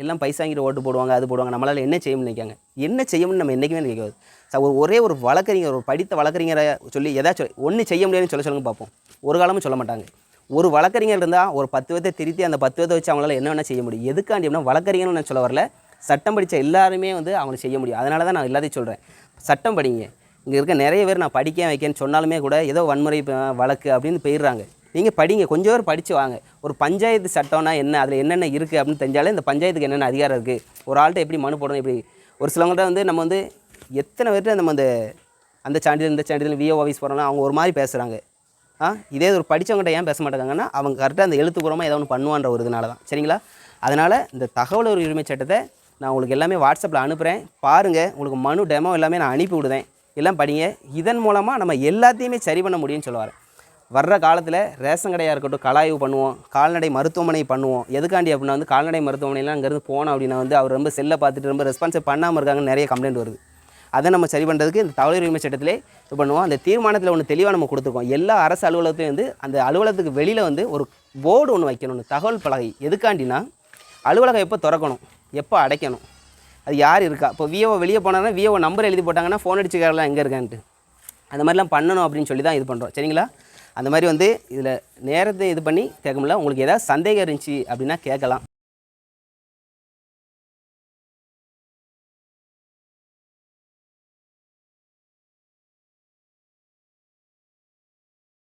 எல்லாம் பைசா வாங்கிட்டு ஓட்டு போடுவாங்க, அது போடுவாங்க. நம்மளால் என்ன செய்யணும்னு நினைக்காங்க. என்ன செய்யணும்னு நம்ம என்றைக்குமே நினைக்காது. ஒரே ஒரு வழக்கறிஞர், ஒரு படித்த வழக்கறிஞரை சொல்லி ஏதாச்சும் ஒன்று செய்ய முடியாதுன்னு சொல்லுங்க பார்ப்போம். ஒரு காலமும் சொல்ல மாட்டாங்க. ஒரு வழக்கறிஞர் இருந்தால் ஒரு 10 பேர்த்தை திருத்தி அந்த 10 பேர்த்தை வச்சு அவங்களால என்ன வேணால் செய்ய முடியும். எதுக்காண்டி அப்படின்னா வழக்கறிஞர்னு நான் சொல்ல வரல, சட்டம் படித்த எல்லாருமே அவங்களை செய்ய முடியும். அதனால தான் நான் எல்லாத்தையும் சொல்கிறேன். சட்டம் படிங்க. இங்கே இருக்க நிறைய பேர் நான் படிக்க வைக்கேன்னு சொன்னாலுமே கூட ஏதோ வன்முறை வழக்கு அப்படின்னு போயிடுறாங்க. நீங்கள் படிங்க, கொஞ்சம் பேர் படித்து வாங்க. ஒரு பஞ்சாயத்து சட்டம்னா என்ன, அதில் என்னென்ன இருக்குது அப்படின்னு தெரிஞ்சாலே இந்த பஞ்சாயத்துக்கு என்னென்ன அதிகாரம் இருக்குது, ஒரு ஆள்கிட்ட எப்படி மனு போடணும், எப்படி ஒரு சிலவங்கள்ட்ட நம்ம எத்தனை பேர்கிட்ட நம்ம அந்த சான்றிதழ் இந்த சான்றிதழ் விஓ ஆஃபீஸ் போகிறோம்னா அவங்க ஒரு மாதிரி பேசுகிறாங்க. இதே ஒரு படித்தவங்கள்ட்ட ஏன் பேச மாட்டாங்கன்னா அவங்க கரெக்டாக அந்த எழுத்துப்பூர்வமாக ஏதோ ஒன்று பண்ணுவான்ற ஒரு இதனால தான். சரிங்களா? அதனால் இந்த தகவல் உரிமை சட்டத்தை நான் உங்களுக்கு எல்லாமே வாட்ஸ்அப்பில் அனுப்புகிறேன். பாருங்கள். உங்களுக்கு மனு டெமோ எல்லாமே நான் அனுப்பி விடுதேன். எல்லாம் படிங்க. இதன் மூலமாக நம்ம எல்லாத்தையுமே சரி பண்ண முடியும்னு சொல்ல வரேன். வர்ற காலத்தில் ரேஷன் கடையாக இருக்கட்டும், கலாய்வு பண்ணுவோம், கால்நடை மருத்துவமனை பண்ணுவோம். எதுக்காண்டி அப்படின்னா கால்நடை மருத்துவமனைலாம் அங்கேருந்து போனோம் அப்படின்னா அவர் ரொம்ப செல்லை பார்த்துட்டு ரொம்ப ரெஸ்பான்ஸை பண்ணாமல் இருக்காங்கன்னு நிறைய கம்ப்ளைண்ட் வருது. அதை நம்ம சரி பண்ணுறதுக்கு இந்த தகவல் உரிமை சட்டத்திலே இது பண்ணுவோம். அந்த தீர்மானத்தில் ஒன்று தெளிவாக நம்ம கொடுத்துருக்கோம். எல்லா அரசு அலுவலகத்தையும் அந்த அலுவலகத்துக்கு வெளியில் ஒரு போர்டு ஒன்று வைக்கணும், தகவல் பலகை. எதுக்காண்டினா அலுவலகம் எப்போ திறக்கணும், எப்போ அடைக்கணும், அது யார் இருக்கா. இப்போ விஓ வெளியே போனாங்கன்னா விஓ நம்பர் எழுதி போட்டாங்கன்னா ஃபோன் அடிச்சு கேட்கலாம் எங்கே இருக்கான்ட்டு. அந்த மாதிரிலாம் பண்ணணும் அப்படின்னு சொல்லி தான் இது பண்ணுறோம். சரிங்களா? அந்த மாதிரி இதில் நேரத்தை இது பண்ணி கேட்க முடியல. உங்களுக்கு ஏதாவது சந்தேகம் இருந்துச்சு அப்படின்னா கேட்கலாம்.